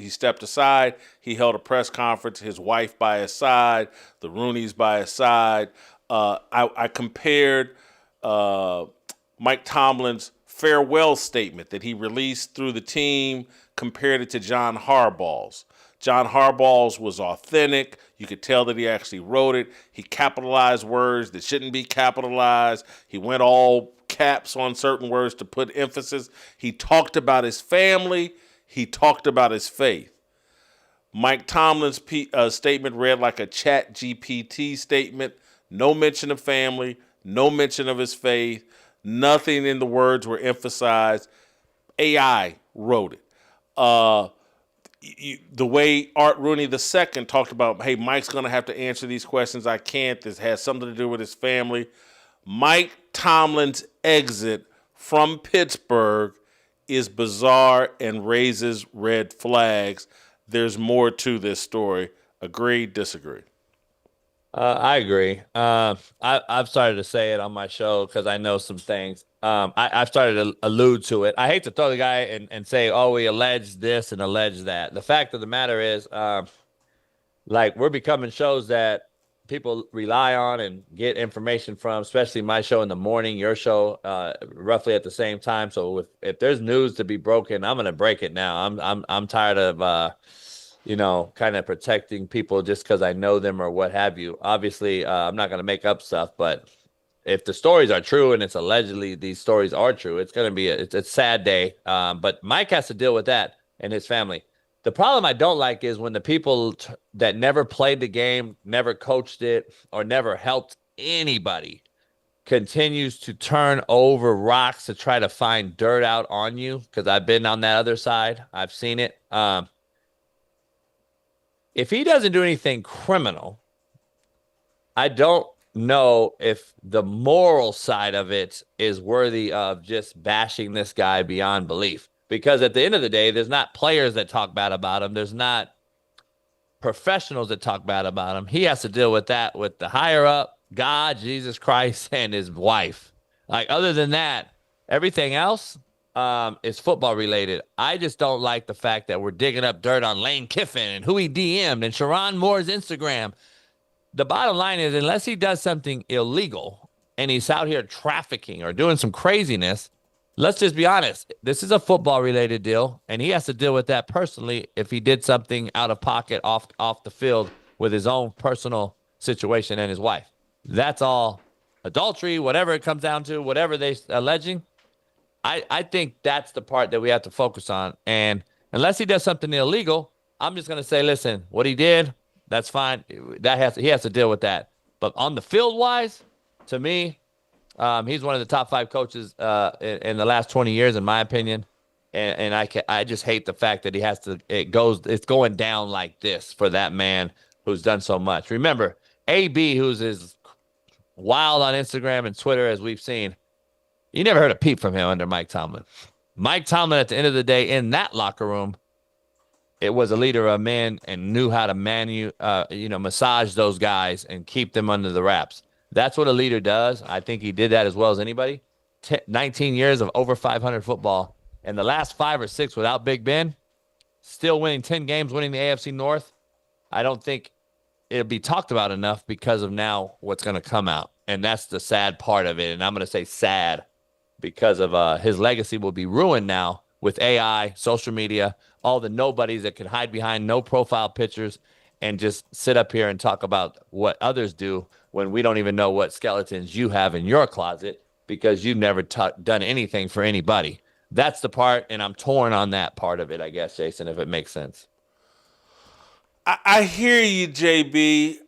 stepped aside, he held a press conference. His wife by his side, the Rooneys by his side. I compared Mike Tomlin's farewell statement that he released through the team, compared it to John Harbaugh's. John Harbaugh's was authentic. You could tell that he actually wrote it. He capitalized words that shouldn't be capitalized. He went all caps on certain words to put emphasis. He talked about his family. He talked about his faith. Mike Tomlin's statement read like a Chat GPT statement. No mention of family, no mention of his faith. Nothing in the words were emphasized. AI wrote it. The way Art Rooney II talked about, hey, Mike's going to have to answer these questions. I can't. This has something to do with his family. Mike Tomlin's exit from Pittsburgh is bizarre and raises red flags. There's more to this story. Agree, disagree? I agree. I've started to say it on my show because I know some things. I've started to allude to it. I hate to throw the guy and say, oh, we allege this and allege that. The fact of the matter is, like, we're becoming shows that people rely on and get information from, especially my show in the morning, your show, roughly at the same time. So if there's news to be broken, I'm going to break it now. I'm tired of, kind of protecting people just because I know them or what have you. Obviously, I'm not going to make up stuff, but if the stories are true and it's allegedly these stories are true, it's going to be it's a sad day. But Mike has to deal with that and his family. The problem I don't like is when the people that never played the game, never coached it, or never helped anybody continues to turn over rocks to try to find dirt out on you, because I've been on that other side. I've seen it. If he doesn't do anything criminal, I don't know if the moral side of it is worthy of just bashing this guy beyond belief. Because at the end of the day, there's not players that talk bad about him. There's not professionals that talk bad about him. He has to deal with that with the higher up, God, Jesus Christ, and his wife. Like, other than that, everything else is football related. I just don't like the fact that we're digging up dirt on Lane Kiffin and who he DM'd and Sharon Moore's Instagram. The bottom line is, unless he does something illegal and he's out here trafficking or doing some craziness, let's just be honest. This is a football related deal, and he has to deal with that personally if he did something out of pocket off the field with his own personal situation and his wife. That's all. Adultery, whatever it comes down to, whatever they're alleging, I think that's the part that we have to focus on. And unless he does something illegal, I'm just going to say, listen, what he did, that's fine. He has to deal with that. But on the field wise, to me, he's one of the top 5 coaches in the last 20 years, in my opinion. And I just hate the fact that it's going down like this for that man who's done so much. Remember, AB, who's as wild on Instagram and Twitter as we've seen, you never heard a peep from him under Mike Tomlin. Mike Tomlin, at the end of the day, in that locker room, it was a leader of men and knew how to massage those guys and keep them under the wraps. That's what a leader does. I think he did that as well as anybody. 19 years of over 500 football, and the last 5 or 6 without Big Ben, still winning 10 games, winning the AFC North. I don't think it'll be talked about enough because of now what's going to come out, and that's the sad part of it. And I'm going to say sad because of his legacy will be ruined now with AI, social media, all the nobodies that can hide behind no profile pictures and just sit up here and talk about what others do when we don't even know what skeletons you have in your closet because you've never done anything for anybody. That's the part, and I'm torn on that part of it, I guess, Jason, if it makes sense. I hear you, JB.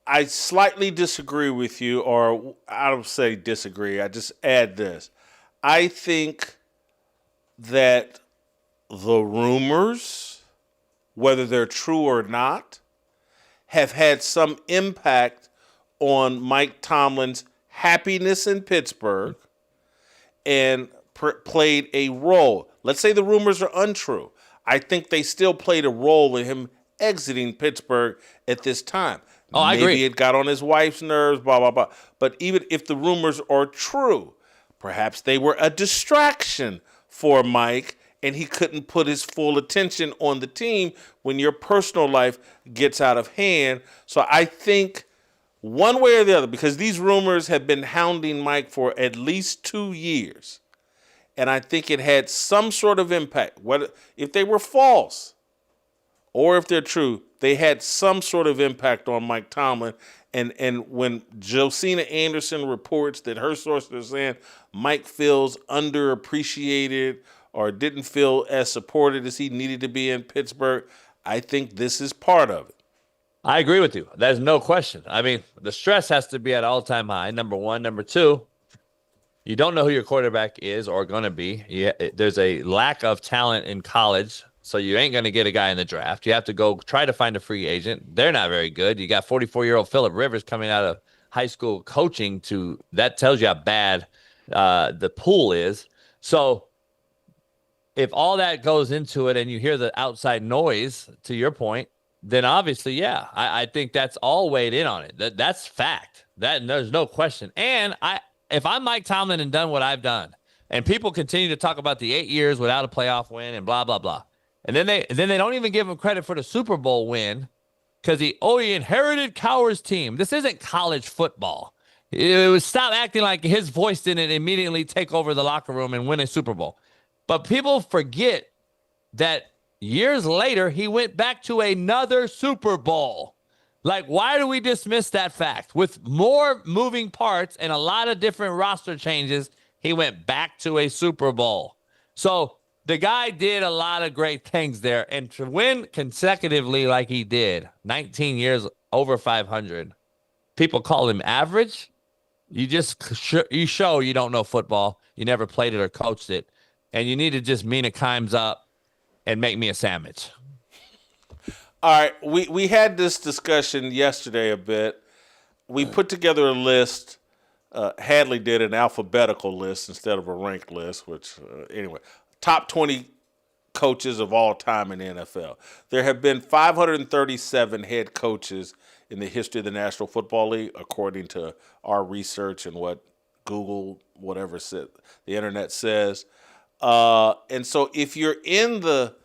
I slightly disagree with you, or I don't say disagree. I just add this. I think that the rumors, whether they're true or not, have had some impact on Mike Tomlin's happiness in Pittsburgh and played a role. Let's say the rumors are untrue. I think they still played a role in him exiting Pittsburgh at this time. Oh, I agree. Maybe it got on his wife's nerves, blah, blah, blah. But even if the rumors are true, perhaps they were a distraction for Mike, and he couldn't put his full attention on the team when your personal life gets out of hand. So I think one way or the other, because these rumors have been hounding Mike for at least 2 years, and I think it had some sort of impact. Whether if they were false or if they're true, they had some sort of impact on Mike Tomlin. And when Josina Anderson reports that her sources are saying Mike feels underappreciated or didn't feel as supported as he needed to be in Pittsburgh, I think this is part of it. I agree with you. There's no question. I mean, the stress has to be at all-time high, number one. Number two, you don't know who your quarterback is or going to be. There's a lack of talent in college, so you ain't going to get a guy in the draft. You have to go try to find a free agent. They're not very good. You got 44-year-old Phillip Rivers coming out of high school coaching. That tells you how bad the pool is. So if all that goes into it and you hear the outside noise, to your point, then obviously, yeah, I think that's all weighed in on it. That's fact. There's no question. And if I'm Mike Tomlin and done what I've done, and people continue to talk about the 8 years without a playoff win and blah, blah, blah, and then they don't even give him credit for the Super Bowl win because he inherited Cowher's team. This isn't college football. It was stop acting like his voice didn't immediately take over the locker room and win a Super Bowl. But people forget that years later, he went back to another Super Bowl. Like, why do we dismiss that fact? With more moving parts and a lot of different roster changes, he went back to a Super Bowl. So the guy did a lot of great things there. And to win consecutively like he did, 19 years over 500, people call him average. You show you don't know football. You never played it or coached it. And you need to just Mina Kimes up and make me a sandwich. All right, we had this discussion yesterday a bit. We put together a list. Hadley did an alphabetical list instead of a ranked list, which, anyway, top 20 coaches of all time in the NFL. There have been 537 head coaches in the history of the National Football League, according to our research and what Google, whatever said, the internet says. And so if you're in the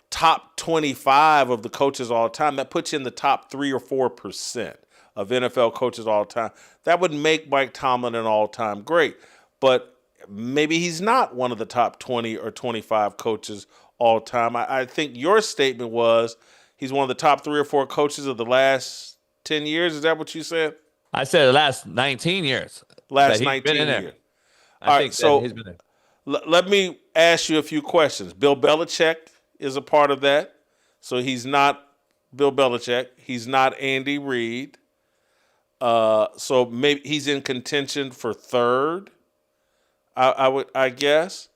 top 25 of the coaches all time, that puts you in the top 3 or 4% of NFL coaches all time. That would make Mike Tomlin an all-time great. But maybe he's not one of the top 20 or 25 coaches all time. I think your statement was he's one of the top 3 or 4 coaches of the last 10 years. Is that what you said? I said the last 19 years. Last 19 years. I think so he's been there. Let me ask you a few questions. Bill Belichick is a part of that. So he's not Bill Belichick. He's not Andy Reid. So maybe he's in contention for third, I guess.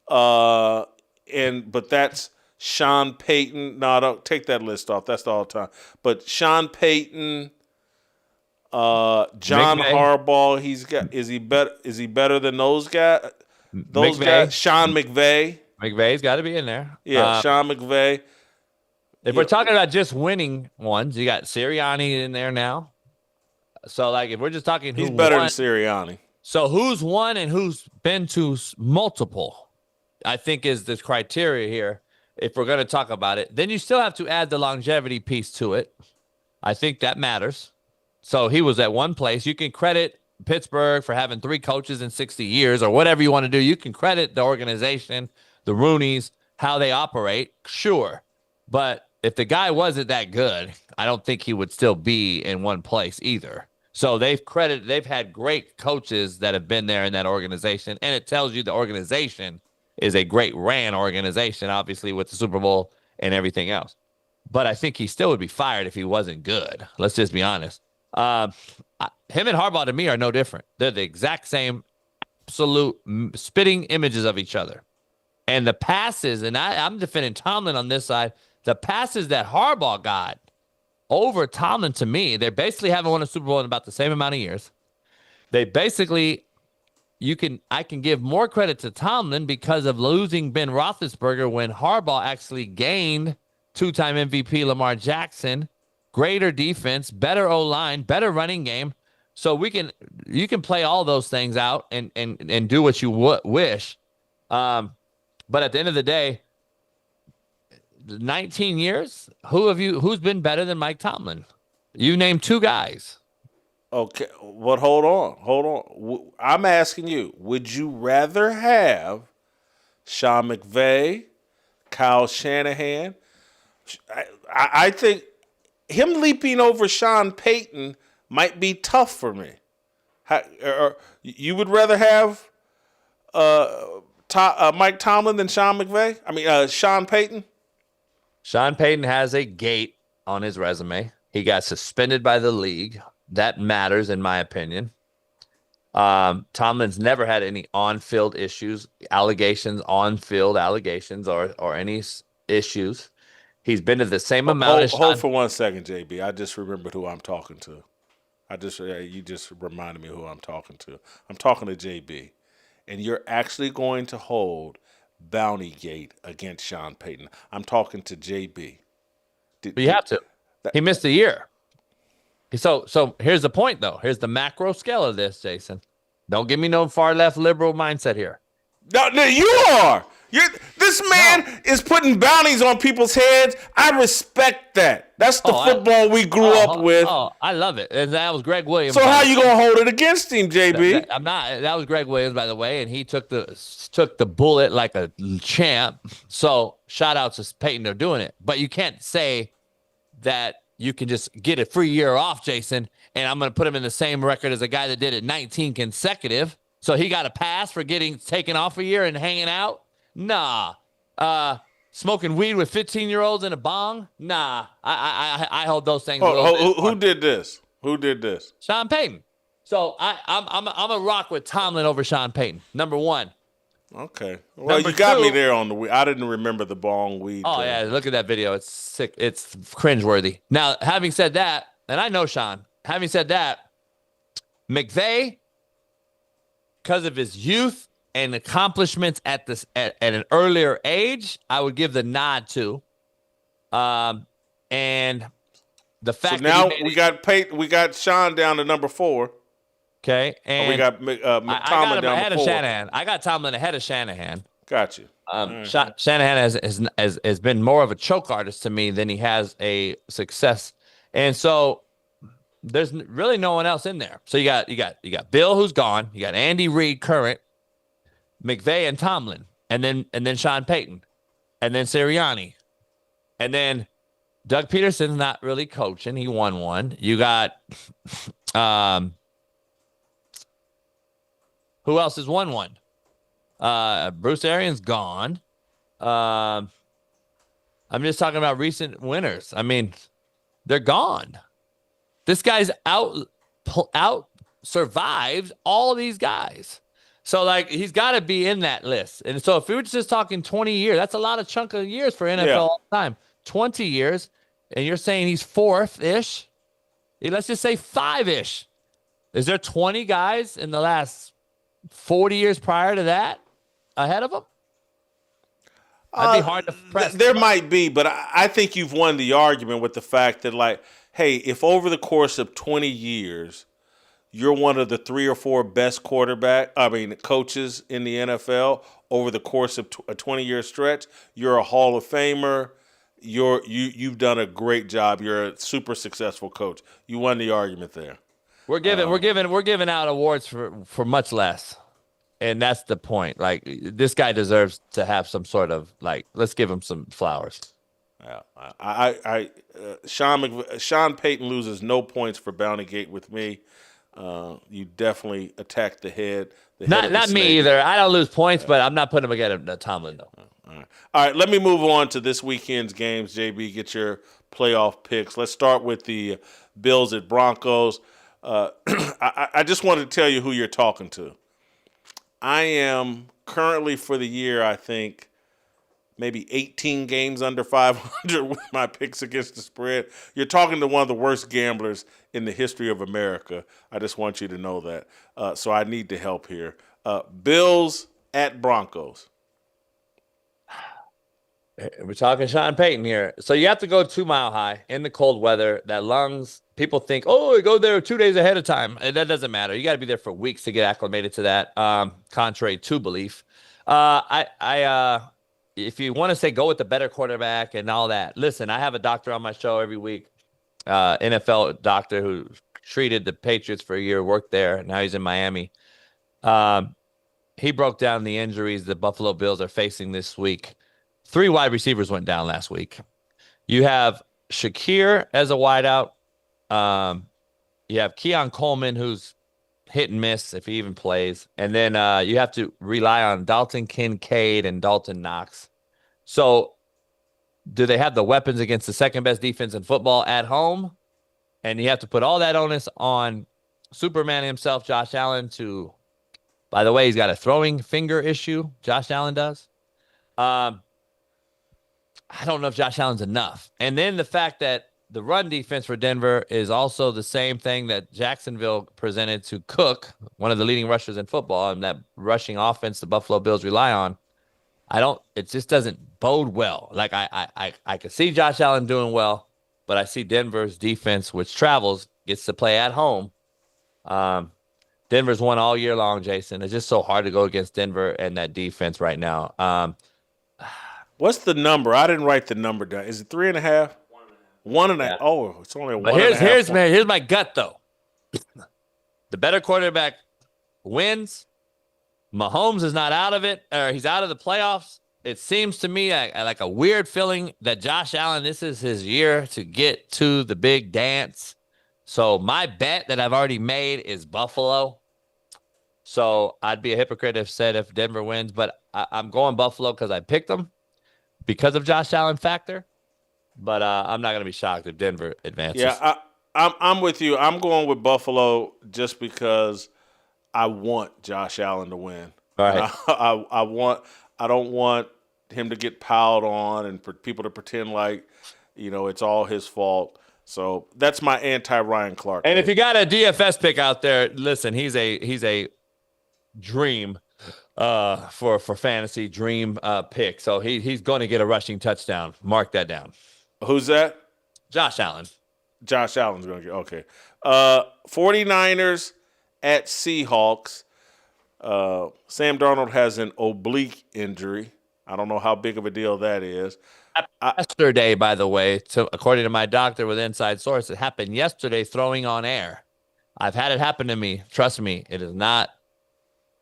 But that's Sean Payton. No, don't take that list off. That's the all time. But Sean Payton, John Harbaugh, is he better than those guys? Those guys, Sean McVay. McVay's got to be in there. Yeah, Sean McVay. If we're talking about just winning ones, you got Sirianni in there now. So, like, if we're just talking he's better than Sirianni. So, who's won and who's been to multiple, I think, is the criteria here. If we're going to talk about it, then you still have to add the longevity piece to it. I think that matters. So, he was at one place. You can credit Pittsburgh for having 3 coaches in 60 years or whatever you want to do. You can credit the organization, the Rooneys, how they operate. Sure. But if the guy wasn't that good, I don't think he would still be in one place either. So they've had great coaches that have been there in that organization. And it tells you the organization is a great ran organization, obviously, with the Super Bowl and everything else. But I think he still would be fired if he wasn't good. Let's just be honest. Him and Harbaugh, to me, are no different. They're the exact same absolute spitting images of each other. And the passes, and I'm defending Tomlin on this side, the passes that Harbaugh got over Tomlin, to me, they basically haven't won a Super Bowl in about the same amount of years. They basically I can give more credit to Tomlin because of losing Ben Roethlisberger when Harbaugh actually gained two-time MVP Lamar Jackson, greater defense, better O-line, better running game. So you can play all those things out and do what you wish. But at the end of the day, 19 years, who's been better than Mike Tomlin? You named two guys. Okay, but hold on. I'm asking you, would you rather have Sean McVay, Kyle Shanahan? I think him leaping over Sean Payton might be tough for me. You would rather have Mike Tomlin than Sean McVay? I mean, Sean Payton? Sean Payton has a gate on his resume. He got suspended by the league. That matters, in my opinion. Tomlin's never had any on-field issues, on-field allegations, or any issues. He's been to the same amount as Hold for 1 second, JB. I just remembered who I'm talking to. You just reminded me who I'm talking to. I'm talking to JB. And you're actually going to hold Bountygate against Sean Payton. I'm talking to JB. You have to. He missed a year. So here's the point, though. Here's the macro scale of this, Jason. Don't give me no far left liberal mindset here. No, you are. This man is putting bounties on people's heads. I respect that. That's the football we grew up with. Oh, I love it. And that was Greg Williams. So how you gonna hold it against him, JB? I'm not. That was Greg Williams, by the way, and he took the bullet like a champ. So shout out to Peyton. They're doing it, but you can't say that you can just get a free year off, Jason, and I'm going to put him in the same record as a guy that did it 19 consecutive. So he got a pass for getting taken off a year and hanging out? Nah. Smoking weed with 15-year-olds in a bong? Nah. I hold those things. Who did this? Who did this? Sean Payton. So I'm a rock with Tomlin over Sean Payton. Number one. Okay. Well, you got me there on the weed. I didn't remember the bong weed. Oh, yeah. Look at that video. It's sick. It's cringeworthy. Now, having said that, and I know Sean, having said that, McVay, because of his youth and accomplishments at an earlier age, I would give the nod to. And the fact now we got Sean down to number 4. Okay, and we got Tomlin down ahead to 4. of Shanahan. I got Tomlin ahead of Shanahan. Got you. Shanahan has been more of a choke artist to me than he has a success, and so there's really no one else in there. So you got Bill, who's gone. You got Andy Reid, current, McVay, and Tomlin, and then Sean Payton, and then Sirianni, and then Doug Peterson's not really coaching. He won one. You got who else has won one? Bruce Arians gone. I'm just talking about recent winners. I mean, they're gone. This guy's out survived all these guys. So, like, he's got to be in that list. And so if we were just talking 20 years, that's a lot of chunk of years for NFL all the time. 20 years, and you're saying he's 4th-ish? Let's just say 5-ish. Is there 20 guys in the last 40 years prior to that ahead of him? That'd be hard to press. There might be, but I think you've won the argument with the fact that, like, hey, if over the course of 20 years, you're one of the 3 or 4 best coaches in the NFL over the course of a 20-year stretch, you're a Hall of Famer. You've done a great job. You're a super successful coach. You won the argument there. We're giving out awards for much less, and that's the point. Like, this guy deserves to have some sort of, like, let's give him some flowers. Yeah, Sean Payton loses no points for Bountygate with me. You definitely attacked the head. Not me either. I don't lose points, but I'm not putting him against Tomlin though. All right. Let me move on to this weekend's games. JB, get your playoff picks. Let's start with the Bills at Broncos. I just wanted to tell you who you're talking to. I am currently for the year, I think, maybe 18 games under 500 with my picks against the spread. You're talking to one of the worst gamblers in the history of America. I just want you to know that. So I need the help here. Bills at Broncos. We're talking Sean Payton here. So you have to go 2 Mile High in the cold weather. That lungs, people think, oh, go there 2 days ahead of time. And that doesn't matter. You got to be there for weeks to get acclimated to that, contrary to belief. If you want to say go with the better quarterback and all that, listen, I have a doctor on my show every week, NFL doctor who treated the Patriots for a year, worked there. Now he's in Miami. He broke down the injuries the Buffalo Bills are facing this week. 3 wide receivers went down last week. You have Shakir as a wideout. You have Keon Coleman, who's hit and miss if he even plays. And then you have to rely on Dalton Kincaid and Dalton Knox. So do they have the weapons against the second best defense in football at home? And you have to put all that onus on Superman himself, Josh Allen, to, by the way, he's got a throwing finger issue. Josh Allen does. I don't know if Josh Allen's enough. And then the fact that the run defense for Denver is also the same thing that Jacksonville presented to Cook, one of the leading rushers in football, and that rushing offense the Buffalo Bills rely on. It just doesn't bode well. Like I could see Josh Allen doing well, but I see Denver's defense, which travels, gets to play at home. Denver's won all year long, Jason. It's just so hard to go against Denver and that defense right now. What's the number? I didn't write the number down. Is it 3.5? 1.5. Yeah. Oh, it's only a 1.5. Here's my gut though. The better quarterback wins. Mahomes is not out of it, or he's out of the playoffs. It seems to me like a weird feeling that Josh Allen, this is his year to get to the big dance. So my bet that I've already made is Buffalo. So I'd be a hypocrite if Denver wins, but I'm going Buffalo because I picked them because of Josh Allen factor. But I'm not going to be shocked if Denver advances. Yeah, I'm with you. I'm going with Buffalo just because I want Josh Allen to win. All right. I don't want him to get piled on and for people to pretend like, it's all his fault. So that's my anti-Ryan Clark. And if you got a DFS pick out there, listen, he's a dream for fantasy dream pick. So he's going to get a rushing touchdown. Mark that down. Who's that? Josh Allen. Josh Allen's going to get, okay. 49ers at Seahawks. Sam Darnold has an oblique injury. I don't know how big of a deal that is. Yesterday, by the way, according to my doctor with inside source, it happened yesterday throwing on air. I've had it happen to me. Trust me, it is not.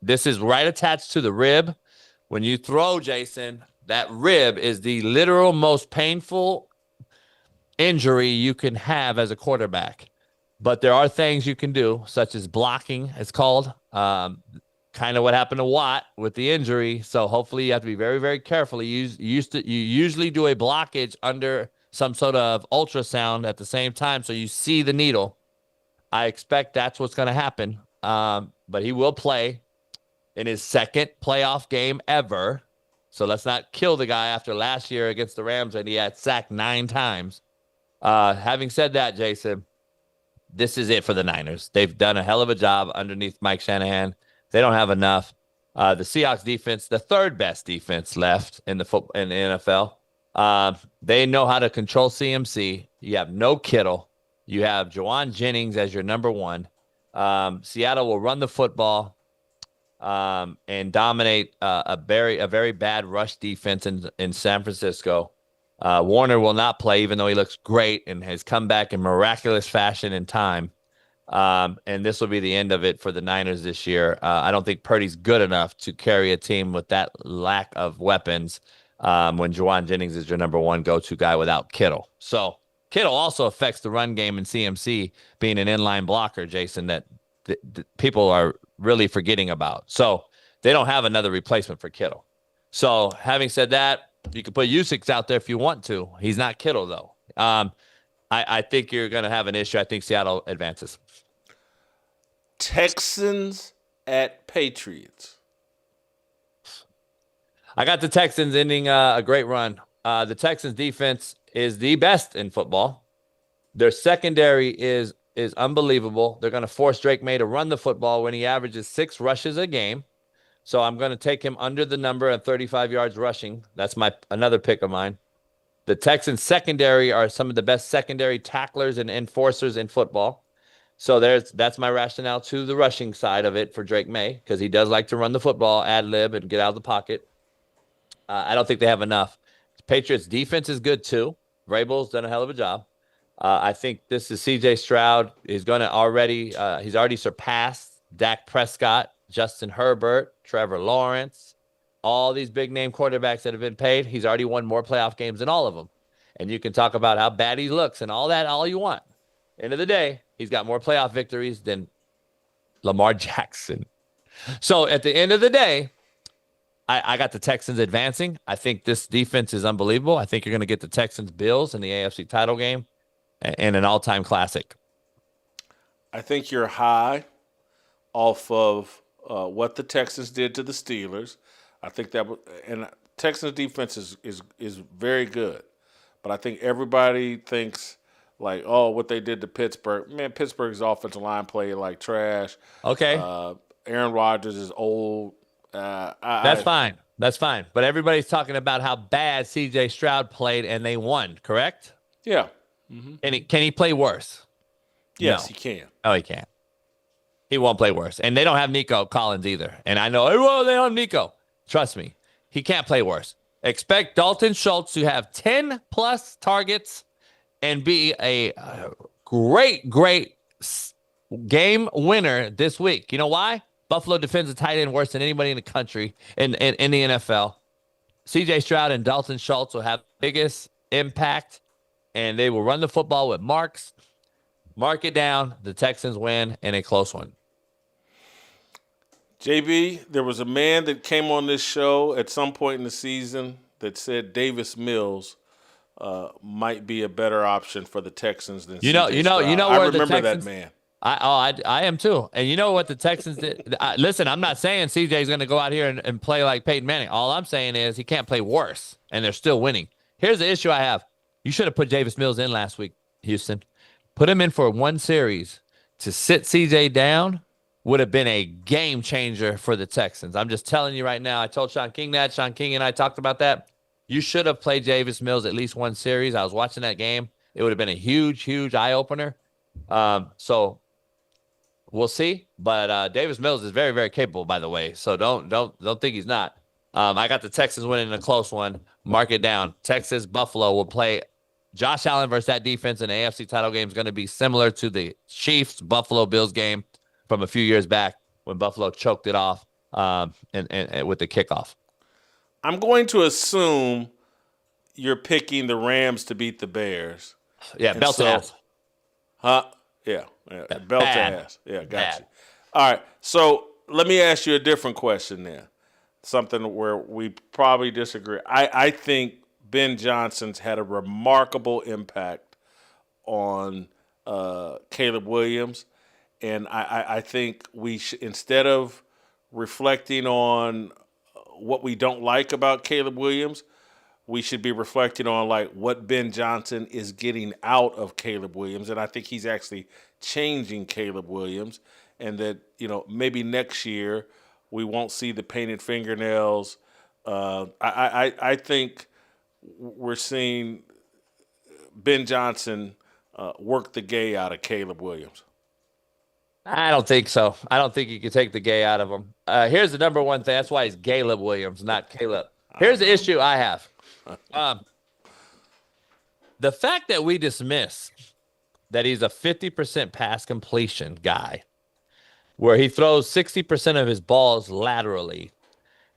This is right attached to the rib. When you throw, Jason, that rib is the literal most painful injury you can have as a quarterback. But there are things you can do, such as blocking, it's called. Kind of what happened to Watt with the injury. So hopefully you have to be very, very careful. You usually do a blockage under some sort of ultrasound at the same time so you see the needle. I expect that's what's going to happen. But he will play in his second playoff game ever. So let's not kill the guy after last year against the Rams and he had sacked 9 times. Having said that, Jason, this is it for the Niners. They've done a hell of a job underneath Mike Shanahan. They don't have enough. The Seahawks defense, the third best defense left in the NFL. They know how to control CMC. You have no Kittle. You have Juwan Jennings as your number 1. Seattle will run the football and dominate a very bad rush defense in San Francisco. Warner will not play, even though he looks great and has come back in miraculous fashion in time. And this will be the end of it for the Niners this year. I don't think Purdy's good enough to carry a team with that lack of weapons when Juwan Jennings is your number 1 go-to guy without Kittle. So Kittle also affects the run game in CMC being an inline blocker, Jason, that people are really forgetting about. So they don't have another replacement for Kittle. So having said that, you can put Usyk out there if you want to. He's not Kittle, though. I think you're going to have an issue. I think Seattle advances. Texans at Patriots. I got the Texans ending a great run. The Texans defense is the best in football. Their secondary is unbelievable. They're going to force Drake May to run the football when he averages 6 rushes a game. So I'm going to take him under the number of 35 yards rushing. That's another pick of mine. The Texans secondary are some of the best secondary tacklers and enforcers in football. So that's my rationale to the rushing side of it for Drake May, because he does like to run the football, ad lib, and get out of the pocket. I don't think they have enough. Patriots defense is good too. Vrabel's done a hell of a job. I think this is C.J. Stroud. He's already surpassed Dak Prescott, Justin Herbert, Trevor Lawrence, all these big name quarterbacks that have been paid. He's already won more playoff games than all of them. And you can talk about how bad he looks and all that all you want. End of the day, he's got more playoff victories than Lamar Jackson. So at the end of the day, I got the Texans advancing. I think this defense is unbelievable. I think you're going to get the Texans-Bills in the AFC title game and an all-time classic. I think you're high off of what the Texans did to the Steelers. I think that and Texans defense is very good, but I think everybody thinks like, oh, what they did to Pittsburgh. Man, Pittsburgh's offensive line played like trash. Okay. Aaron Rodgers is old. That's fine. That's fine. But everybody's talking about how bad C.J. Stroud played, and they won, correct? Yeah. Mm-hmm. And can he play worse? Yes, No. he can. Oh, he can't. He won't play worse. And they don't have Nico Collins either. And I know, well, they don't have Nico. Trust me. He can't play worse. Expect Dalton Schultz to have 10-plus targets and be a great game winner this week. You know why? Buffalo defends a tight end worse than anybody in the country in the NFL. C.J. Stroud and Dalton Schultz will have biggest impact, and they will run the football with marks. Mark it down. The Texans win in a close one. JB, there was a man that came on this show at some point in the season that said Davis Mills might be a better option for the Texans than you know Stroud. where I the remember Texans, that man. I am too. And you know what the Texans did? Listen, I'm not saying CJ is going to go out here and play like Peyton Manning. All I'm saying is he can't play worse, and they're still winning. Here's the issue I have. You should have put Davis Mills in last week, Houston. Put him in for one series to sit CJ down would have been a game changer for the Texans. I'm just telling you right now. I told Sean King that. Sean King and I talked about that. You should have played Davis Mills at least one series. I was watching that game. It would have been a huge eye-opener. So we'll see. But Davis Mills is very, very capable, by the way. So don't think he's not. I got the Texans winning a close one. Mark it down. Texas, Buffalo will play Josh Allen versus that defense in the AFC title game is going to be similar to the Chiefs Buffalo Bills game from a few years back when Buffalo choked it off and with the kickoff. I'm going to assume you're picking the Rams to beat the Bears. Yeah, belt to ass. Huh? Yeah. Belt to ass. Yeah, got you. All right. So let me ask you a different question then. Something where we probably disagree. I think Ben Johnson's had a remarkable impact on Caleb Williams. And I think we instead of reflecting on what we don't like about Caleb Williams, we should be reflecting on like what Ben Johnson is getting out of Caleb Williams. And I think he's actually changing Caleb Williams, and that, maybe next year we won't see the painted fingernails. I think we're seeing Ben Johnson work the gay out of Caleb Williams. I don't think so. I don't think you can take the gay out of him. Here's the number one thing. That's why he's Caleb Williams, not Caleb. Here's the issue I have. The fact that we dismiss that he's a 50% pass completion guy, where he throws 60% of his balls laterally,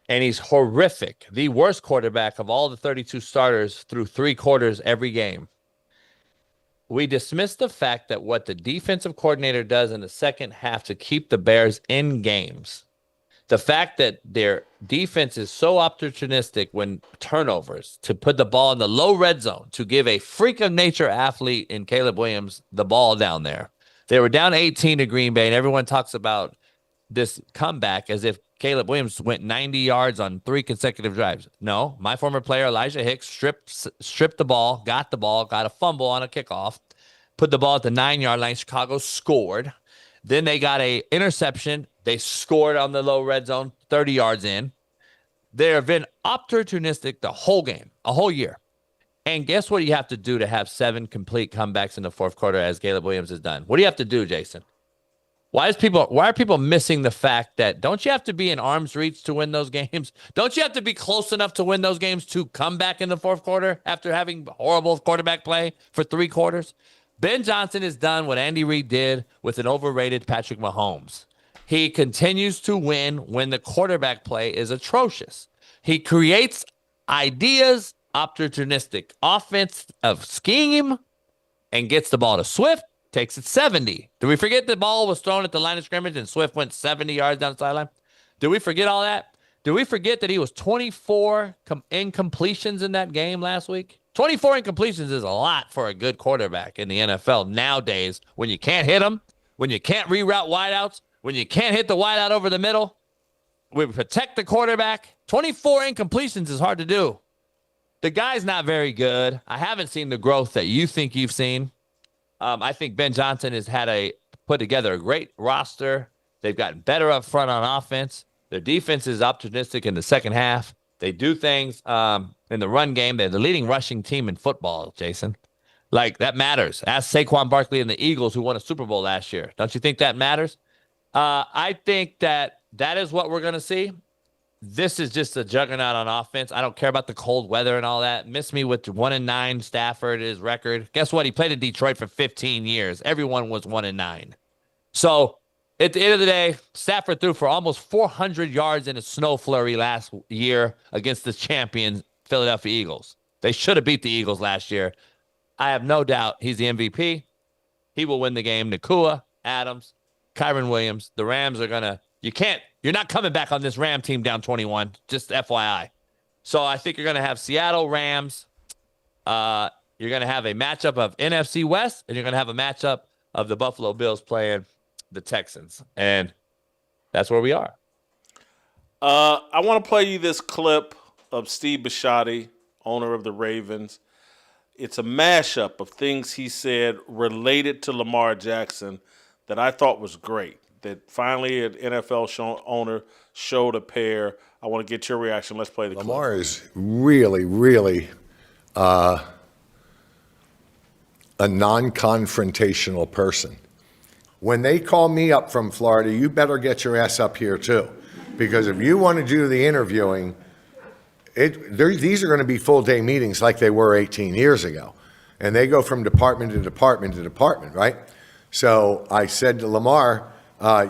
and he's horrific, the worst quarterback of all the 32 starters through 3 quarters every game. We dismiss the fact that what the defensive coordinator does in the second half to keep the Bears in games, the fact that their defense is so opportunistic when turnovers, to put the ball in the low red zone, to give a freak of nature athlete in Caleb Williams the ball down there. They were down 18 to Green Bay, and everyone talks about this comeback as if Caleb Williams went 90 yards on 3 consecutive drives. No, my former player, Elijah Hicks, stripped the ball, got a fumble on a kickoff, put the ball at the 9-yard line. Chicago scored. Then they got a interception, They scored on the low red zone, 30 yards in. They have been opportunistic the whole game, a whole year. And guess what you have to do to have 7 complete comebacks in the fourth quarter, as Caleb Williams has done? What do you have to do, Jason? Why are people missing the fact that don't you have to be in arm's reach to win those games? Don't you have to be close enough to win those games to come back in the fourth quarter after having horrible quarterback play for 3 quarters? Ben Johnson has done what Andy Reid did with an overrated Patrick Mahomes. He continues to win when the quarterback play is atrocious. He creates ideas, opportunistic offense of scheme, and gets the ball to Swift, takes it 70. Did we forget the ball was thrown at the line of scrimmage and Swift went 70 yards down the sideline? Did we forget all that? Did we forget that he was 24 incompletions in that game last week? 24 incompletions is a lot for a good quarterback in the NFL nowadays when you can't hit them, when you can't reroute wideouts, when you can't hit the wideout over the middle. We protect the quarterback. 24 incompletions is hard to do. The guy's not very good. I haven't seen the growth that you think you've seen. I think Ben Johnson has put together a great roster. They've gotten better up front on offense. Their defense is optimistic in the second half. They do things in the run game. They're the leading rushing team in football, Jason. Like, that matters. Ask Saquon Barkley and the Eagles, who won a Super Bowl last year. Don't you think that matters? I think that is what we're going to see. This is just a juggernaut on offense. I don't care about the cold weather and all that. Miss me with 1-9 Stafford, his record. Guess what? He played in Detroit for 15 years. Everyone was 1-9. So at the end of the day, Stafford threw for almost 400 yards in a snow flurry last year against the champion Philadelphia Eagles. They should have beat the Eagles last year. I have no doubt he's the MVP. He will win the game. Nakua, Adams, Kyron Williams. The Rams are going to you're not coming back on this Ram team down 21, just FYI. So I think you're going to have Seattle Rams. You're going to have a matchup of NFC West, and you're going to have a matchup of the Buffalo Bills playing the Texans. And that's where we are. I want to play you this clip of Steve Bisciotti, owner of the Ravens. It's a mashup of things he said related to Lamar Jackson that I thought was great. That finally an NFL owner showed a pair. I want to get your reaction. Let's play the clip. Lamar is really, really a non-confrontational person. When they call me up from Florida, you better get your ass up here too. Because if you want to do the interviewing, these are going to be full-day meetings like they were 18 years ago. And they go from department to department to department, right? So I said to Lamar,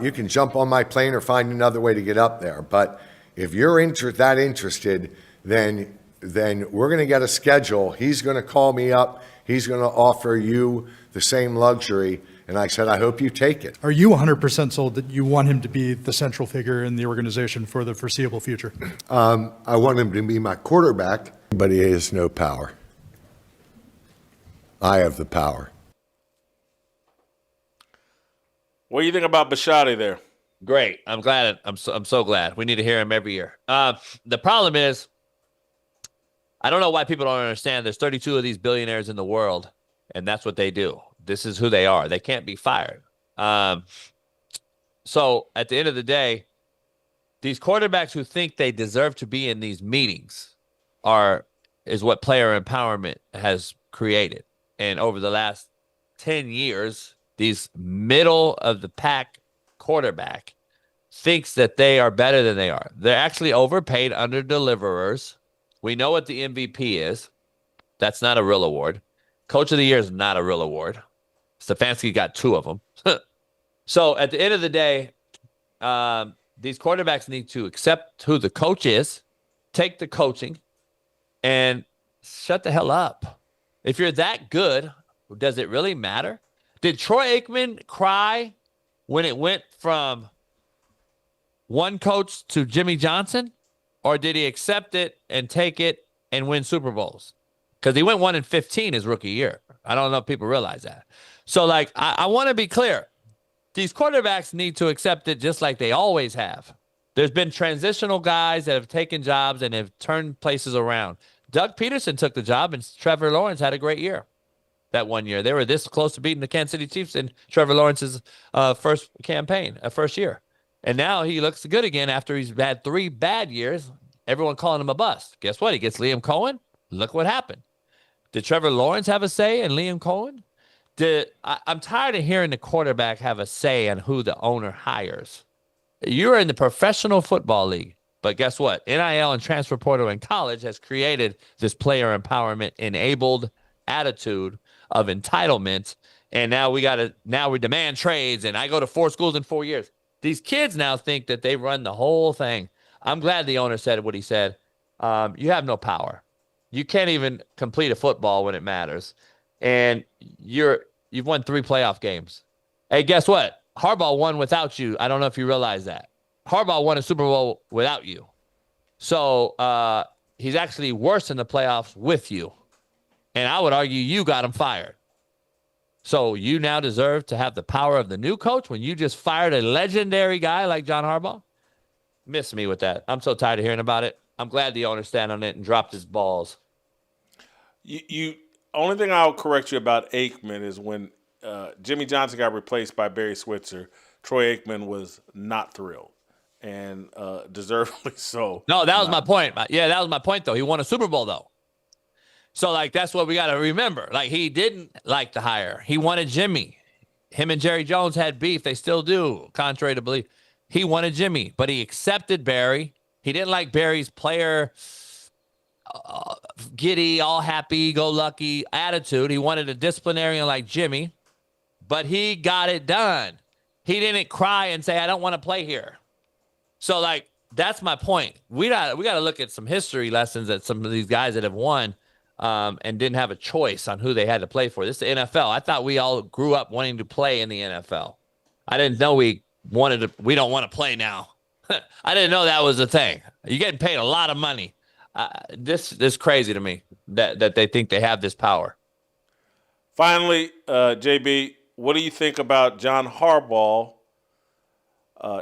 you can jump on my plane or find another way to get up there. But if you're that interested, then we're going to get a schedule. He's going to call me up. He's going to offer you the same luxury. And I said, I hope you take it. Are you 100% sold that you want him to be the central figure in the organization for the foreseeable future? I want him to be my quarterback, but he has no power. I have the power. What do you think about Bisciotti there? Great. I'm glad. I'm so glad. We need to hear him every year. The problem is, I don't know why people don't understand. There's 32 of these billionaires in the world, and that's what they do. This is who they are. They can't be fired. So at the end of the day, these quarterbacks who think they deserve to be in these meetings is what player empowerment has created. And over the last 10 years, these middle of the pack quarterback thinks that they are better than they are. They're actually overpaid under deliverers. We know what the MVP is. That's not a real award. Coach of the Year is not a real award. Stefanski got 2 of them. So at the end of the day, these quarterbacks need to accept who the coach is, take the coaching, and shut the hell up. If you're that good, does it really matter? Did Troy Aikman cry when it went from one coach to Jimmy Johnson? Or did he accept it and take it and win Super Bowls? Because he went 1-15 his rookie year. I don't know if people realize that. So, I want to be clear. These quarterbacks need to accept it just like they always have. There's been transitional guys that have taken jobs and have turned places around. Doug Peterson took the job, and Trevor Lawrence had a great year that one year. They were this close to beating the Kansas City Chiefs in Trevor Lawrence's first year. And now he looks good again after he's had 3 bad years. Everyone calling him a bust. Guess what? He gets Liam Cohen. Look what happened. Did Trevor Lawrence have a say in Liam Cohen? I'm tired of hearing the quarterback have a say on who the owner hires. You're in the professional football league. But guess what? NIL and transfer portal in college has created this player empowerment enabled attitude of entitlement. And now we demand trades. And I go to 4 schools in 4 years. These kids now think that they run the whole thing. I'm glad the owner said what he said. You have no power. You can't even complete a football when it matters. And you've won 3 playoff games. Hey, guess what? Harbaugh won without you. I don't know if you realize that. Harbaugh won a Super Bowl without you. So he's actually worse in the playoffs with you. And I would argue you got him fired. So you now deserve to have the power of the new coach when you just fired a legendary guy like John Harbaugh? Miss me with that. I'm so tired of hearing about it. I'm glad the owner stand on it and dropped his balls. Only thing I'll correct you about Aikman is when Jimmy Johnson got replaced by Barry Switzer, Troy Aikman was not thrilled, and deservedly so. No, that was my point. Yeah, that was my point, though. He won a Super Bowl, though. So, that's what we got to remember. He didn't like the hire. He wanted Jimmy. Him and Jerry Jones had beef. They still do, contrary to belief. He wanted Jimmy, but he accepted Barry. He didn't like Barry's player giddy, all happy, go lucky attitude. He wanted a disciplinarian like Jimmy, but he got it done. He didn't cry and say, I don't want to play here. So that's my point. We got to look at some history lessons that some of these guys that have won and didn't have a choice on who they had to play for. This is the NFL. I thought we all grew up wanting to play in the NFL. I didn't know we don't want to play now. I didn't know that was a thing. You're getting paid a lot of money. This is crazy to me that they think they have this power. Finally, JB, what do you think about John Harbaugh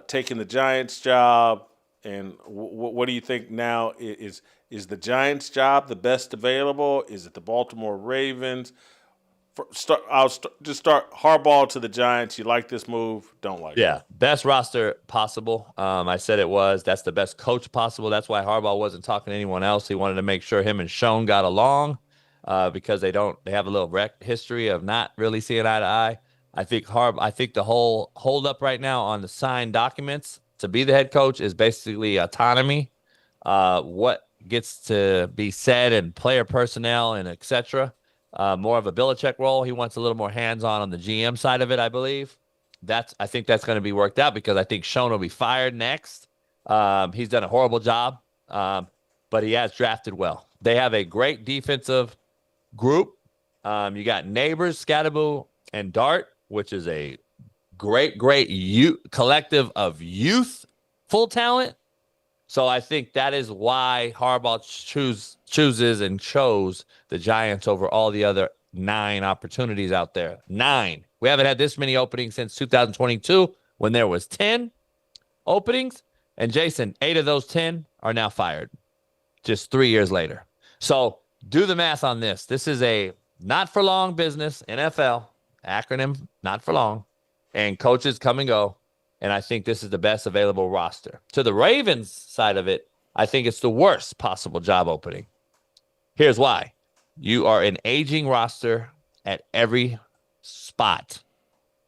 taking the Giants job? And what do you think now? Is the Giants job the best available? Is it the Baltimore Ravens? I'll just start Harbaugh to the Giants. You like this move? Don't like it? Yeah, best roster possible. I said it was. That's the best coach possible. That's why Harbaugh wasn't talking to anyone else. He wanted to make sure him and Schoen got along because they have a little history of not really seeing eye to eye. I think the whole holdup right now on the signed documents to be the head coach is basically autonomy. What gets to be said and player personnel and etc. More of a Belichick role. He wants a little more hands-on on the GM side of it, I believe. I think that's going to be worked out because I think Schoen will be fired next. He's done a horrible job, but he has drafted well. They have a great defensive group. You got Neighbors, Scadaboo, and Dart, which is a great collective of youthful talent. So I think that is why Harbaugh chooses and chose the Giants over all the other 9 opportunities out there. 9. We haven't had this many openings since 2022 when there was 10 openings. And Jason, 8 of those 10 are now fired just 3 years later. So do the math on this. This is a not for long business, NFL, acronym, not for long. And coaches come and go. And I think this is the best available roster. To the Ravens side of it, I think it's the worst possible job opening. Here's why. You are an aging roster at every spot,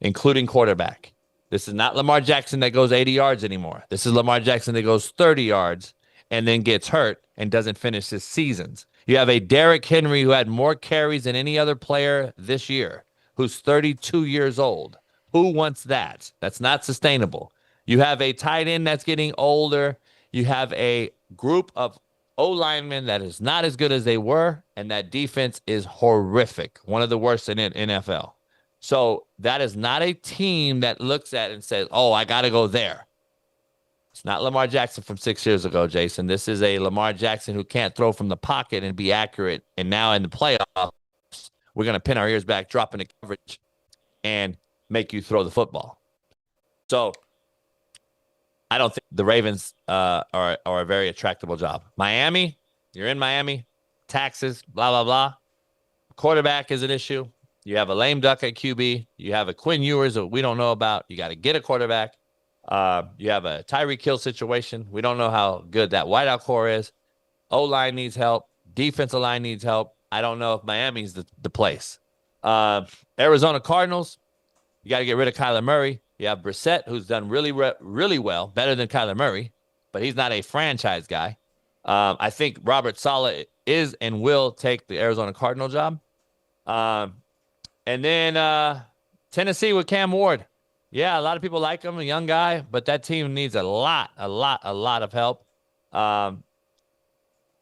including quarterback. This is not Lamar Jackson that goes 80 yards anymore. This is Lamar Jackson that goes 30 yards and then gets hurt and doesn't finish his seasons. You have a Derrick Henry who had more carries than any other player this year, who's 32 years old. Who wants that? That's not sustainable. You have a tight end that's getting older. You have a group of O-linemen that is not as good as they were, and that defense is horrific, one of the worst in NFL. So that is not a team that looks at and says, oh, I got to go there. It's not Lamar Jackson from 6 years ago, Jason. This is a Lamar Jackson who can't throw from the pocket and be accurate. And now in the playoffs, we're going to pin our ears back, drop into coverage, and make you throw the football. So I don't think the Ravens are a very attractable job. Miami, you're in Miami, taxes, blah, blah, blah. Quarterback is an issue. You have a lame duck at QB. You have a Quinn Ewers that we don't know about. You got to get a quarterback. You have a Tyreek Hill situation. We don't know how good that wideout core is. O-line needs help. Defensive line needs help. I don't know if Miami's the place. Arizona Cardinals, you got to get rid of Kyler Murray. You have Brissett, who's done really well, better than Kyler Murray, but he's not a franchise guy. I think Robert Saleh is and will take the Arizona Cardinal job. And then Tennessee with Cam Ward. Yeah, a lot of people like him, a young guy, but that team needs a lot of help.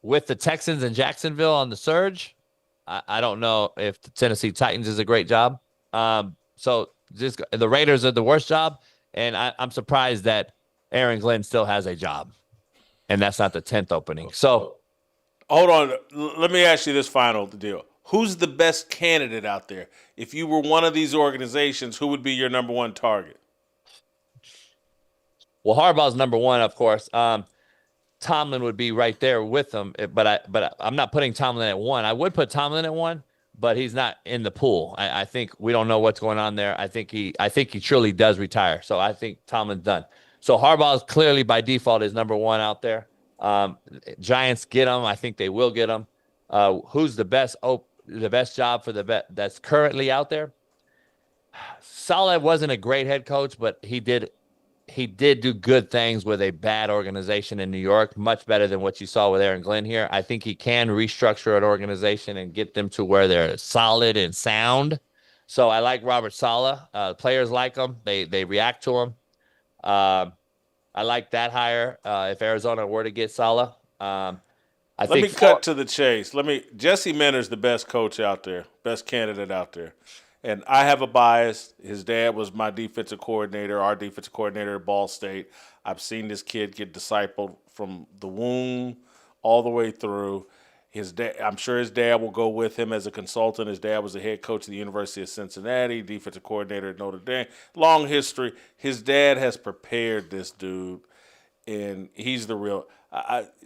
With the Texans and Jacksonville on the surge, I don't know if the Tennessee Titans is a great job. So just the Raiders are the worst job, and I'm surprised that Aaron Glenn still has a job, and that's not the 10th opening. So hold on. Let me ask you this final deal. Who's the best candidate out there? If you were one of these organizations, who would be your number one target? Well, Harbaugh's number one, of course. Tomlin would be right there with them, but I'm not putting Tomlin at one. I would put Tomlin at one, but he's not in the pool. I think we don't know what's going on there. I think he truly does retire. So I think Tomlin's done. So Harbaugh is clearly by default is number one out there. Giants get him. I think they will get him. Who's the best job for that's currently out there? Saleh wasn't a great head coach, but he did do good things with a bad organization in New York, much better than what you saw with Aaron Glenn here. I think he can restructure an organization and get them to where they're solid and sound. So I like Robert Saleh. Players like him. They react to him. I like that hire if Arizona were to get Saleh. Let me cut to the chase. Jesse Minter's the best coach out there, best candidate out there. And I have a bias. His dad was my defensive coordinator, our defensive coordinator at Ball State. I've seen this kid get discipled from the womb all the way through. His dad, I'm sure his dad will go with him as a consultant. His dad was the head coach at the University of Cincinnati, defensive coordinator at Notre Dame. Long history. His dad has prepared this dude, and he's the real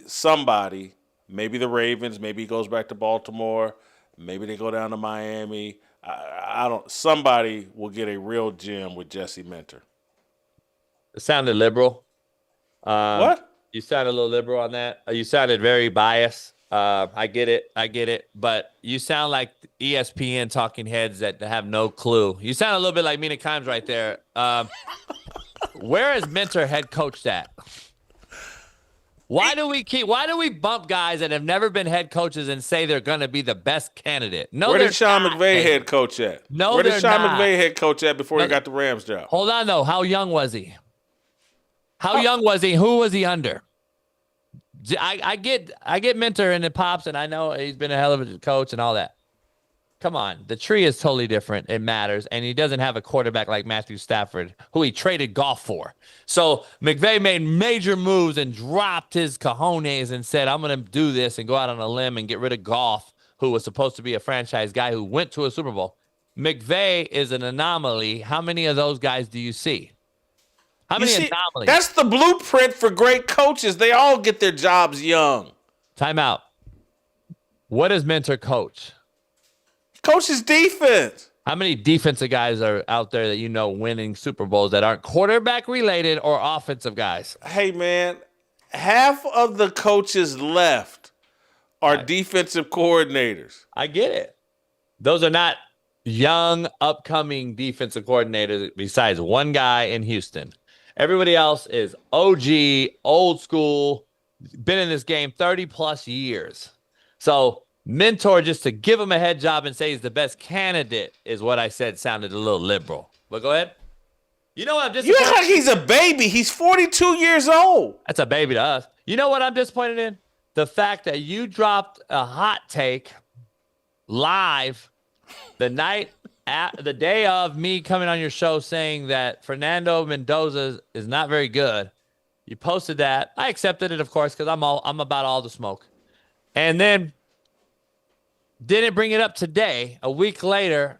somebody. Maybe the Ravens. Maybe he goes back to Baltimore. Maybe they go down to Miami. Somebody will get a real gem with Jesse Minter. It sounded liberal. What? You sounded a little liberal on that. You sounded very biased. I get it. But you sound like ESPN talking heads that have no clue. You sound a little bit like Mina Kimes right there. Where is Minter head coached at? Why do we bump guys that have never been head coaches and say they're going to be the best candidate? No, where did Sean McVay head coach at? No, where did Sean McVay head coach at before he got the Rams job? Hold on, though. How young was he? Young was he? Who was he under? I get Minter and the pops, and I know he's been a hell of a coach and all that. Come on. The tree is totally different. It matters. And he doesn't have a quarterback like Matthew Stafford, who he traded golf for. So McVay made major moves and dropped his cojones and said, I'm going to do this and go out on a limb and get rid of Goff, who was supposed to be a franchise guy who went to a Super Bowl. McVay is an anomaly. How many of those guys do you see? How many anomalies? That's the blueprint for great coaches. They all get their jobs young. Time out. What does Minter coach? Coaches defense. How many defensive guys are out there that you know winning Super Bowls that aren't quarterback related or offensive guys? Hey, man, half of the coaches left are defensive coordinators. I get it. Those are not young, upcoming defensive coordinators besides one guy in Houston. Everybody else is OG, old school, been in this game 30-plus years. So Mentor, just to give him a head job and say he's the best candidate is what I said sounded a little liberal. But go ahead. You know what I'm disappointed in? You act like he's a baby. He's 42 years old. That's a baby to us. You know what I'm disappointed in? The fact that you dropped a hot take live the day of me coming on your show saying that Fernando Mendoza is not very good. You posted that. I accepted it, of course, because I'm about all the smoke. And then didn't bring it up today, a week later,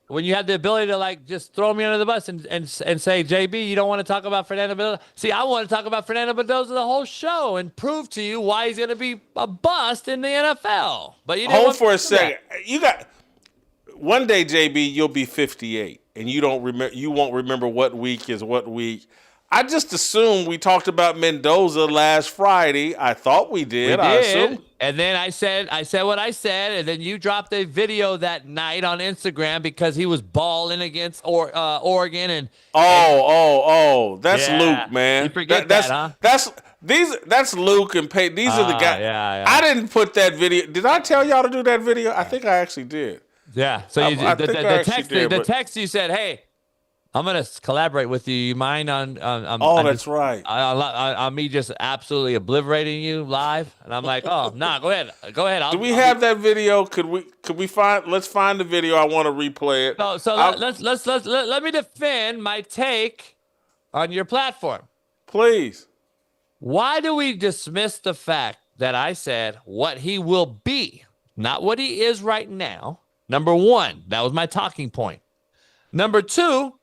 when you had the ability to just throw me under the bus and say, JB, you don't want to talk about Fernando Mendoza. See, I want to talk about Fernando Mendoza the whole show and prove to you why he's going to be a bust in the NFL. But you didn't hold for a second. You got one day, JB, you'll be 58, and you won't remember what week is what week. I just assumed we talked about Mendoza last Friday. I thought we did. I assumed. And then I said what I said, and then you dropped a video that night on Instagram because he was balling against Oregon and that's Luke, man. You forget that, huh? That's Luke and Peyton. These are the guys. Yeah. I didn't put that video. Did I tell y'all to do that video? I think I actually did. Yeah. So the text you said, "Hey, I'm gonna collaborate with you. You mind on that's right. On me just absolutely obliterating you live?" And I'm like, "Oh, nah, go ahead. Do we have that video? Could we find? Let's find the video. I want to replay it. So let me defend my take on your platform, please. Why do we dismiss the fact that I said what he will be, not what he is right now? Number one, that was my talking point. Number two,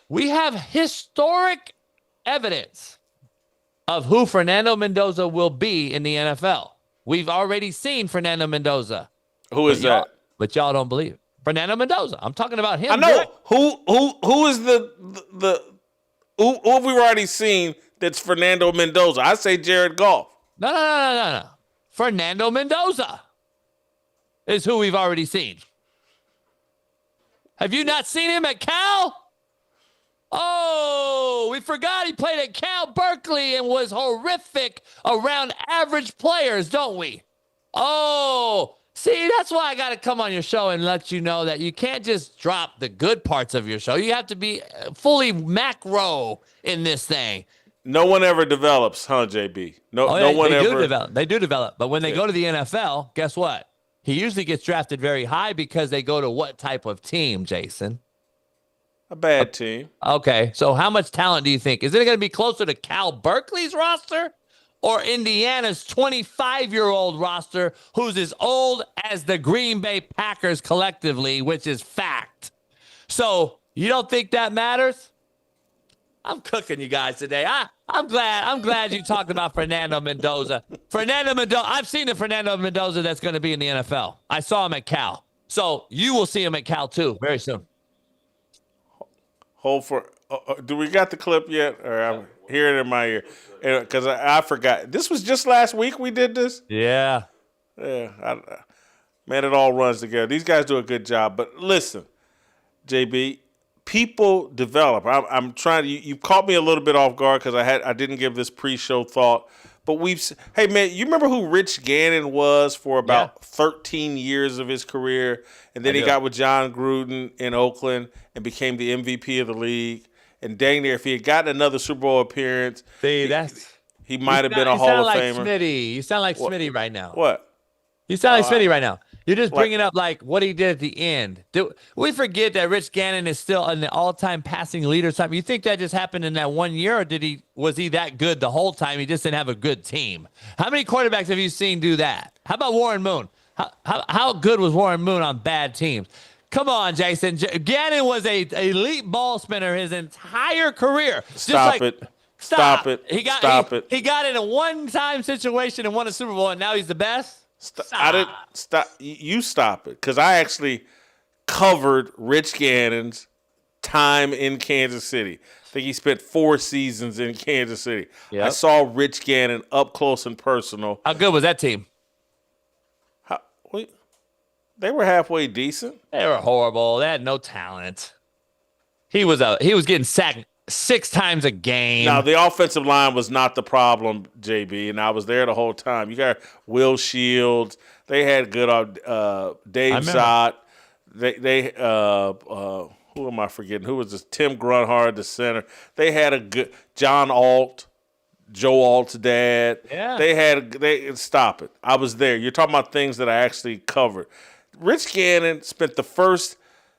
we have historic evidence of who Fernando Mendoza will be in the NFL. We've already seen Fernando Mendoza. Who is that? But y'all don't believe it. Fernando Mendoza. I'm talking about him. I know. Who is who have we already seen that's Fernando Mendoza? I say Jared Goff. No. Fernando Mendoza is who we've already seen. Have you not seen him at Cal? Oh, we forgot he played at Cal Berkeley and was horrific around average players, don't we? Oh, see, that's why I got to come on your show and let you know that you can't just drop the good parts of your show. You have to be fully macro in this thing. No one ever develops, huh, JB? No one ever. They do develop. But when they go to the NFL, guess what? He usually gets drafted very high because they go to what type of team, Jason? A bad team. Okay. So how much talent do you think? Is it going to be closer to Cal Berkeley's roster or Indiana's 25-year-old roster who's as old as the Green Bay Packers collectively, which is fact? So you don't think that matters? I'm cooking you guys today. I'm glad you talked about Fernando Mendoza. I've seen the Fernando Mendoza that's going to be in the NFL. I saw him at Cal. So you will see him at Cal too very soon. Do we got the clip yet? Or I'm hearing it in my ear. Because I forgot. This was just last week we did this? Yeah. Yeah. Man, it all runs together. These guys do a good job. But listen, JB, people develop. I'm trying to. You caught me a little bit off guard because I didn't give this pre-show thought. But hey man, you remember who Rich Gannon was for about 13 years of his career, and then he got with John Gruden in Oakland and became the MVP of the league. And dang near, if he had gotten another Super Bowl appearance, he might have been a Hall of Famer. You sound like Smitty right now. What? You sound like Smitty right now. You're just bringing up like what he did at the end. We forget that Rich Gannon is still an all-time passing leader. Something. You think that just happened in that 1 year, or was he that good the whole time? He just didn't have a good team. How many quarterbacks have you seen do that? How about Warren Moon? How good was Warren Moon on bad teams? Come on, Jason. Gannon was an elite ball spinner his entire career. Stop it. He got in a one-time situation and won a Super Bowl, and now he's the best. I didn't stop. You stop it, because I actually covered Rich Gannon's time in Kansas City. I think he spent 4 seasons in Kansas City. Yep. I saw Rich Gannon up close and personal. How good was that team? They were halfway decent. They were horrible. They had no talent. He was getting sacked 6 times a game. Now, the offensive line was not the problem, JB, and I was there the whole time. You got Will Shields. They had good Dave Zott. Who am I forgetting? Who was this? Tim Grunhard, the center. They had a good John Alt, Joe Alt's dad. Yeah. Stop it. I was there. You're talking about things that I actually covered. Rich Gannon spent the first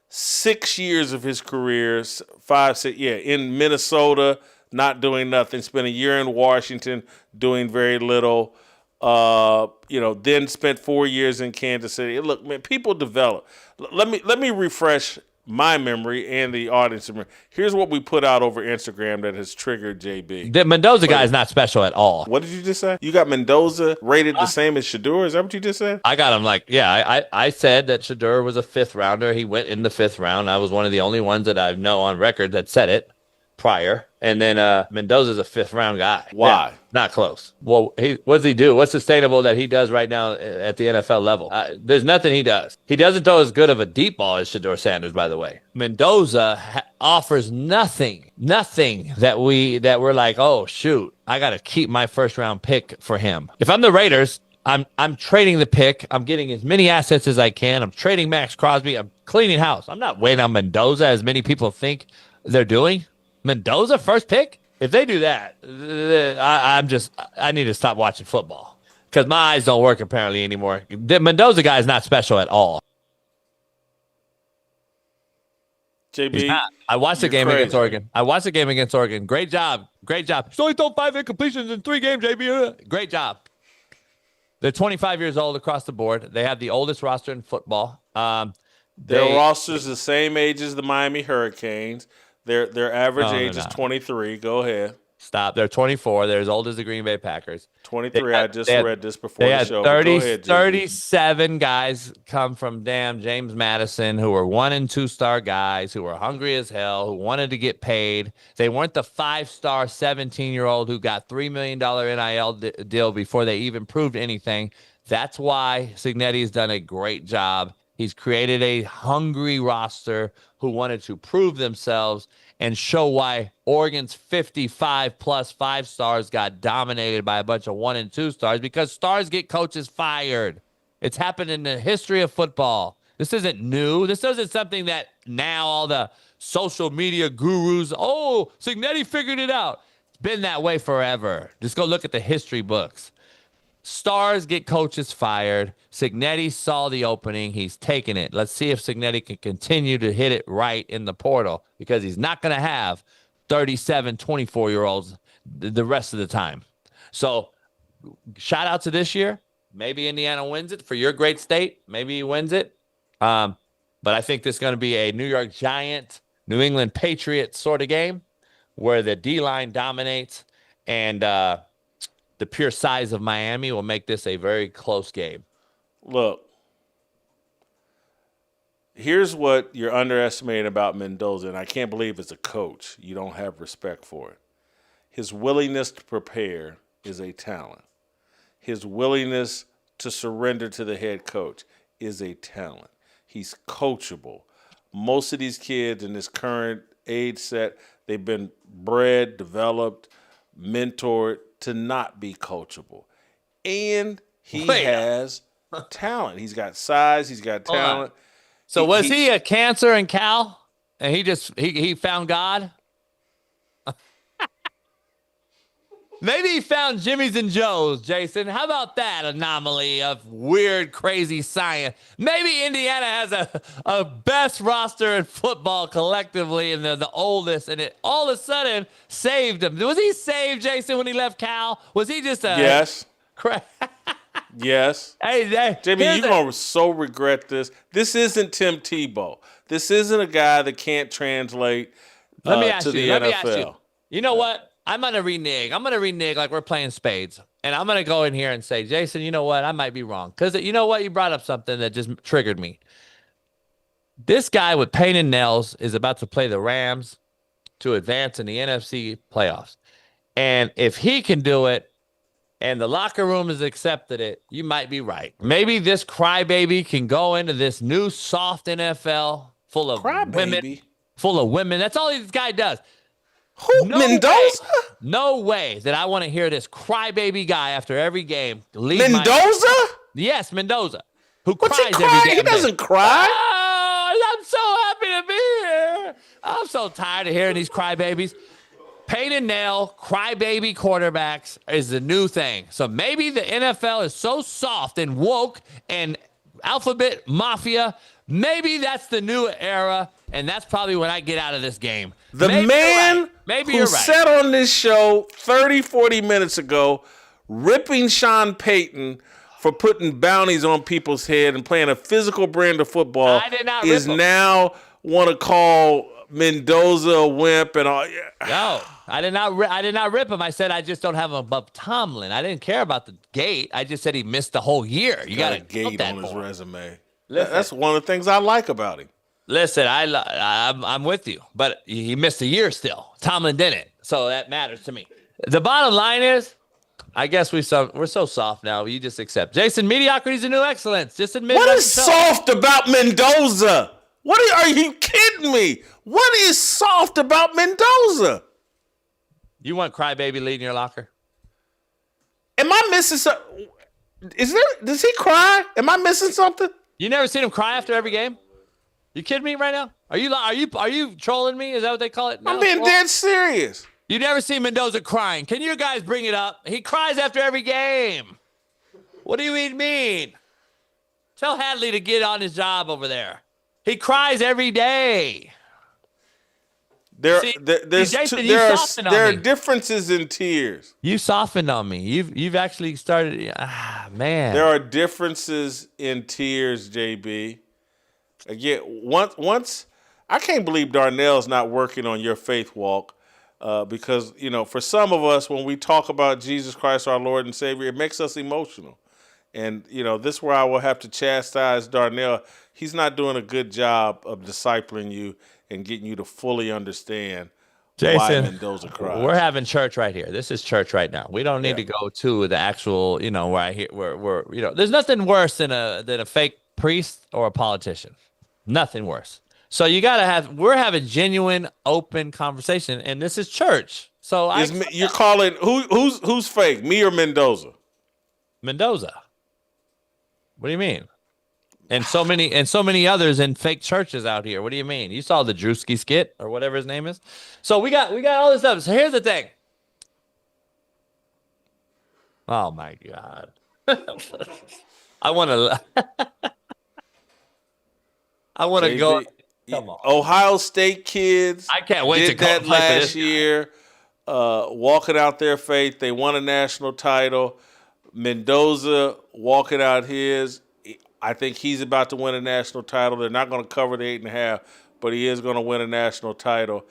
6 years of his career, 5, 6, in Minnesota, not doing nothing. Spent a year in Washington, doing very little. Then spent 4 years in Kansas City. Look, man, people develop. Let me refresh my memory and the audience memory. Here's what we put out over Instagram that has triggered JB. The Mendoza guy is not special at all. What did you just say? You got Mendoza rated the same as Shedeur? Is that what you just said? I got him I said that Shedeur was a 5th rounder. He went in the 5th round. I was one of the only ones that I know on record that said it. prior. And then Mendoza's a 5th-round guy. Why? Yeah, not close. Well, what does he do? What's sustainable that he does right now at the NFL level? There's nothing he does. He doesn't throw as good of a deep ball as Shedeur Sanders, by the way. Mendoza offers nothing that we're like, oh, shoot, I got to keep my 1st-round pick for him. If I'm the Raiders, I'm trading the pick. I'm getting as many assets as I can. I'm trading Max Crosby. I'm cleaning house. I'm not waiting on Mendoza as many people think they're doing. Mendoza, 1st pick? If they do that, I need to stop watching football because my eyes don't work apparently anymore. The Mendoza guy is not special at all. JB, I watched the game crazy. against Oregon. Great job. He's only thrown 5 incompletions in 3 games, JB. Great job. They're 25 years old across the board. They have the oldest roster in football. Their roster's the same age as the Miami Hurricanes. Their average age is 23. Go ahead. Stop. They're 24. They're as old as the Green Bay Packers. 23. I just read this before the show. 37 guys come from James Madison who were 1- and 2-star guys who were hungry as hell, who wanted to get paid. They weren't the 5-star 17-year-old who got $3 million NIL deal before they even proved anything. That's why Cignetti's done a great job. He's created a hungry roster who wanted to prove themselves and show why Oregon's 55-plus 5-stars got dominated by a bunch of 1- and 2-stars because stars get coaches fired. It's happened in the history of football. This isn't new. This isn't something that now all the social media gurus, Cignetti figured it out. It's been that way forever. Just go look at the history books. Stars get coaches fired. Cignetti saw the opening. He's taken it. Let's see if Cignetti can continue to hit it right in the portal because he's not going to have 37, 24-year-olds the rest of the time. So shout out to this year. Maybe Indiana wins it for your great state. Maybe he wins it. But I think this is going to be a New York Giant, New England Patriots sort of game where the D-line dominates and the pure size of Miami will make this a very close game. Look, here's what you're underestimating about Mendoza, and I can't believe as a coach you don't have respect for it. His willingness to prepare is a talent. His willingness to surrender to the head coach is a talent. He's coachable. Most of these kids in this current age set, they've been bred, developed, mentored to not be coachable. And he has talent. He's got size. He's got talent. So was he a cancer in Cal? And he found God? Maybe he found Jimmy's and Joe's, Jason. How about that anomaly of weird, crazy science? Maybe Indiana has a best roster in football collectively, and they're the oldest, and it all of a sudden saved him. Was he saved, Jason, when he left Cal? Was he just a... Yes. Yes. Hey, JB, you're going to so regret this. This isn't Tim Tebow. This isn't a guy that can't translate to the NFL. Let me ask you. You know what? I'm going to renege. I'm going to renege like we're playing spades. And I'm going to go in here and say, Jason, you know what? I might be wrong. Because you know what? You brought up something that just triggered me. This guy with pain and nails is about to play the Rams to advance in the NFC playoffs. And if he can do it and the locker room has accepted it, you might be right. Maybe this crybaby can go into this new soft NFL full of women. That's all this guy does. Who? Mendoza? No way that I want to hear this crybaby guy after every game. Mendoza? Yes, Mendoza. Who What's cries he crying? every game. He doesn't cry. Oh, I'm so happy to be here. I'm so tired of hearing these crybabies. Pain and nail, crybaby quarterbacks is the new thing. So maybe the NFL is so soft and woke and alphabet mafia. Maybe that's the new era, and that's probably when I get out of this game. The man who sat on this show 30, 40 minutes ago ripping Sean Payton for putting bounties on people's head and playing a physical brand of football is now want to call Mendoza a wimp and all. No, I did not rip him. I said I just don't have him above Tomlin. I didn't care about the gate. I just said he missed the whole year. You got a gate on his resume. Listen. That's one of the things I like about him. Listen, I'm with you, but he missed a year still. Tomlin didn't, so that matters to me. The bottom line is, I guess we're so soft now. You just accept. Jason, mediocrity is the new excellence. Just admit. What is soft about Mendoza? Are you kidding me? What is soft about Mendoza? You want crybaby lead in your locker? Am I missing something? Does he cry? Am I missing something? You never seen him cry after every game? You kidding me right now? Are you trolling me? Is that what they call it? I'm being dead serious. You never see Mendoza crying. Can you guys bring it up? He cries after every game. What do you mean? Tell Hadley to get on his job over there. He cries every day. There are me. differences in tiers. You softened on me. You've actually started. Man. There are differences in tiers, JB. Again, once I can't believe Darnell's not working on your faith walk, because for some of us, when we talk about Jesus Christ, our Lord and Savior, it makes us emotional. And this is where I will have to chastise Darnell. He's not doing a good job of discipling you and getting you to fully understand why Mendoza cries. We're having church right here. This is church right now. We don't need to go to the actual, where there's nothing worse than a fake priest or a politician. Nothing worse. So we're having genuine, open conversation, and this is church. So you're calling who's fake, me or Mendoza? Mendoza. What do you mean? And so many others in fake churches out here. What do you mean? You saw the Drewski skit or whatever his name is. So we got all this stuff. So here's the thing. Oh my God. I want to go. Come on. Ohio State kids. I can't wait to did that last year. Walking out their faith. They won a national title. Mendoza walking out his. I think he's about to win a national title. They're not going to cover the 8.5, but he is going to win a national title.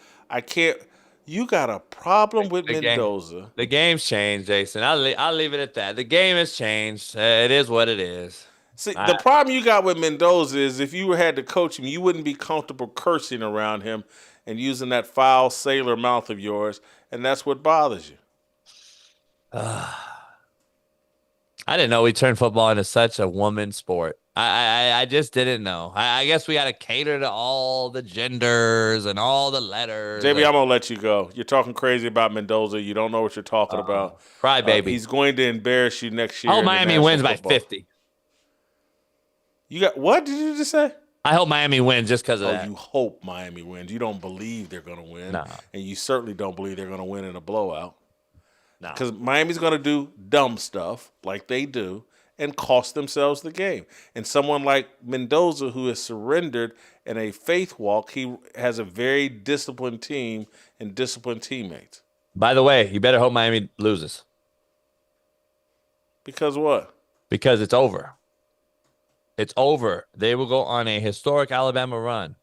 You got a problem with Mendoza. The game's changed, Jason. I'll leave it at that. The game has changed. It is what it is. See, the problem you got with Mendoza is if you had to coach him, you wouldn't be comfortable cursing around him and using that foul sailor mouth of yours, and that's what bothers you. I didn't know we turned football into such a woman sport. I just didn't know. I guess we got to cater to all the genders and all the letters. JB, I'm going to let you go. You're talking crazy about Mendoza. You don't know what you're talking about. Cry, baby. He's going to embarrass you next year. I hope Miami wins by 50. You got what did you just say? I hope Miami wins just because of that. You hope Miami wins. You don't believe they're going to win. No. And you certainly don't believe they're going to win in a blowout. No. Because Miami's going to do dumb stuff like they do and cost themselves the game. And someone like Mendoza, who has surrendered in a faith walk, he has a very disciplined team and disciplined teammates. By the way, you better hope Miami loses. Because what? Because it's over. It's over. They will go on a historic Alabama run.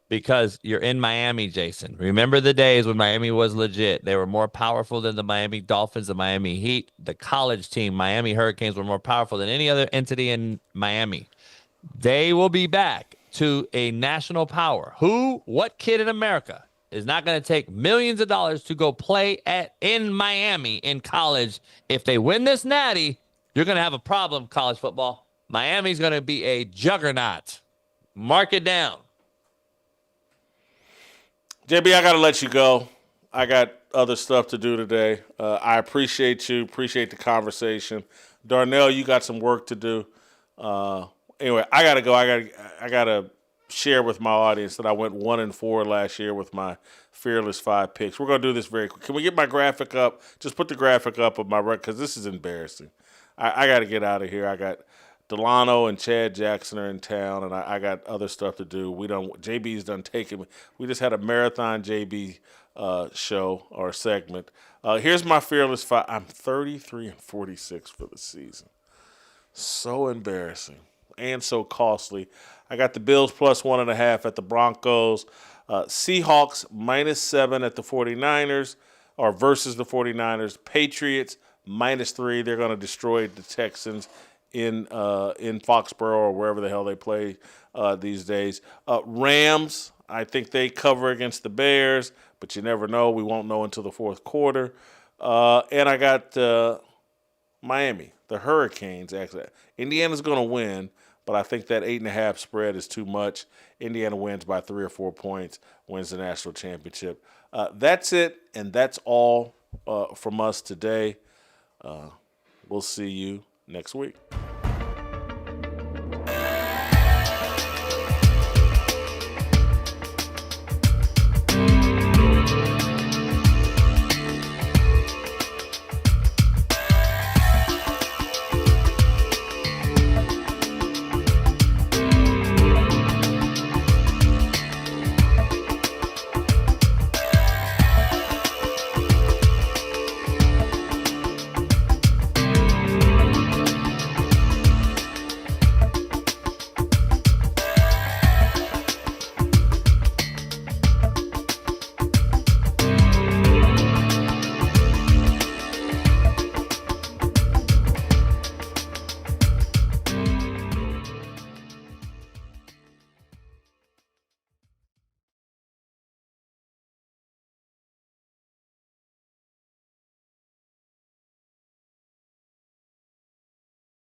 Because you're in Miami, Jason. Remember the days when Miami was legit. They were more powerful than the Miami Dolphins, the Miami Heat, the college team. Miami Hurricanes were more powerful than any other entity in Miami. They will be back to a national power. What kid in America is not going to take millions of dollars to go play in Miami in college? If they win this natty, you're going to have a problem, college football. Miami's going to be a juggernaut. Mark it down. JB, I got to let you go. I got other stuff to do today. I appreciate you. Appreciate the conversation. Darnell, you got some work to do. Anyway, I got to go. I got to share with my audience that I went 1-4 last year with my Fearless 5 picks. We're going to do this very quick. Can we get my graphic up? Just put the graphic up of my record because this is embarrassing. I got to get out of here. I got Delano and Chad Jackson are in town, and I got other stuff to do. JB's done taking me. We just had a marathon JB show or segment. Here's my Fearless 5. I'm 33-46 for the season. So embarrassing and so costly. I got the Bills plus 1.5 at the Broncos. Seahawks -7 at the 49ers or versus the 49ers. Patriots -3. They're going to destroy the Texans in Foxborough or wherever the hell they play. these days. Rams, I think they cover against the Bears, but you never know. We won't know until the fourth quarter. And I got Miami, the Hurricanes. Actually, Indiana's going to win, but I think that 8.5 spread is too much. Indiana wins by 3 or 4 points, wins the national championship. That's it, and that's all from us today. We'll see you next week.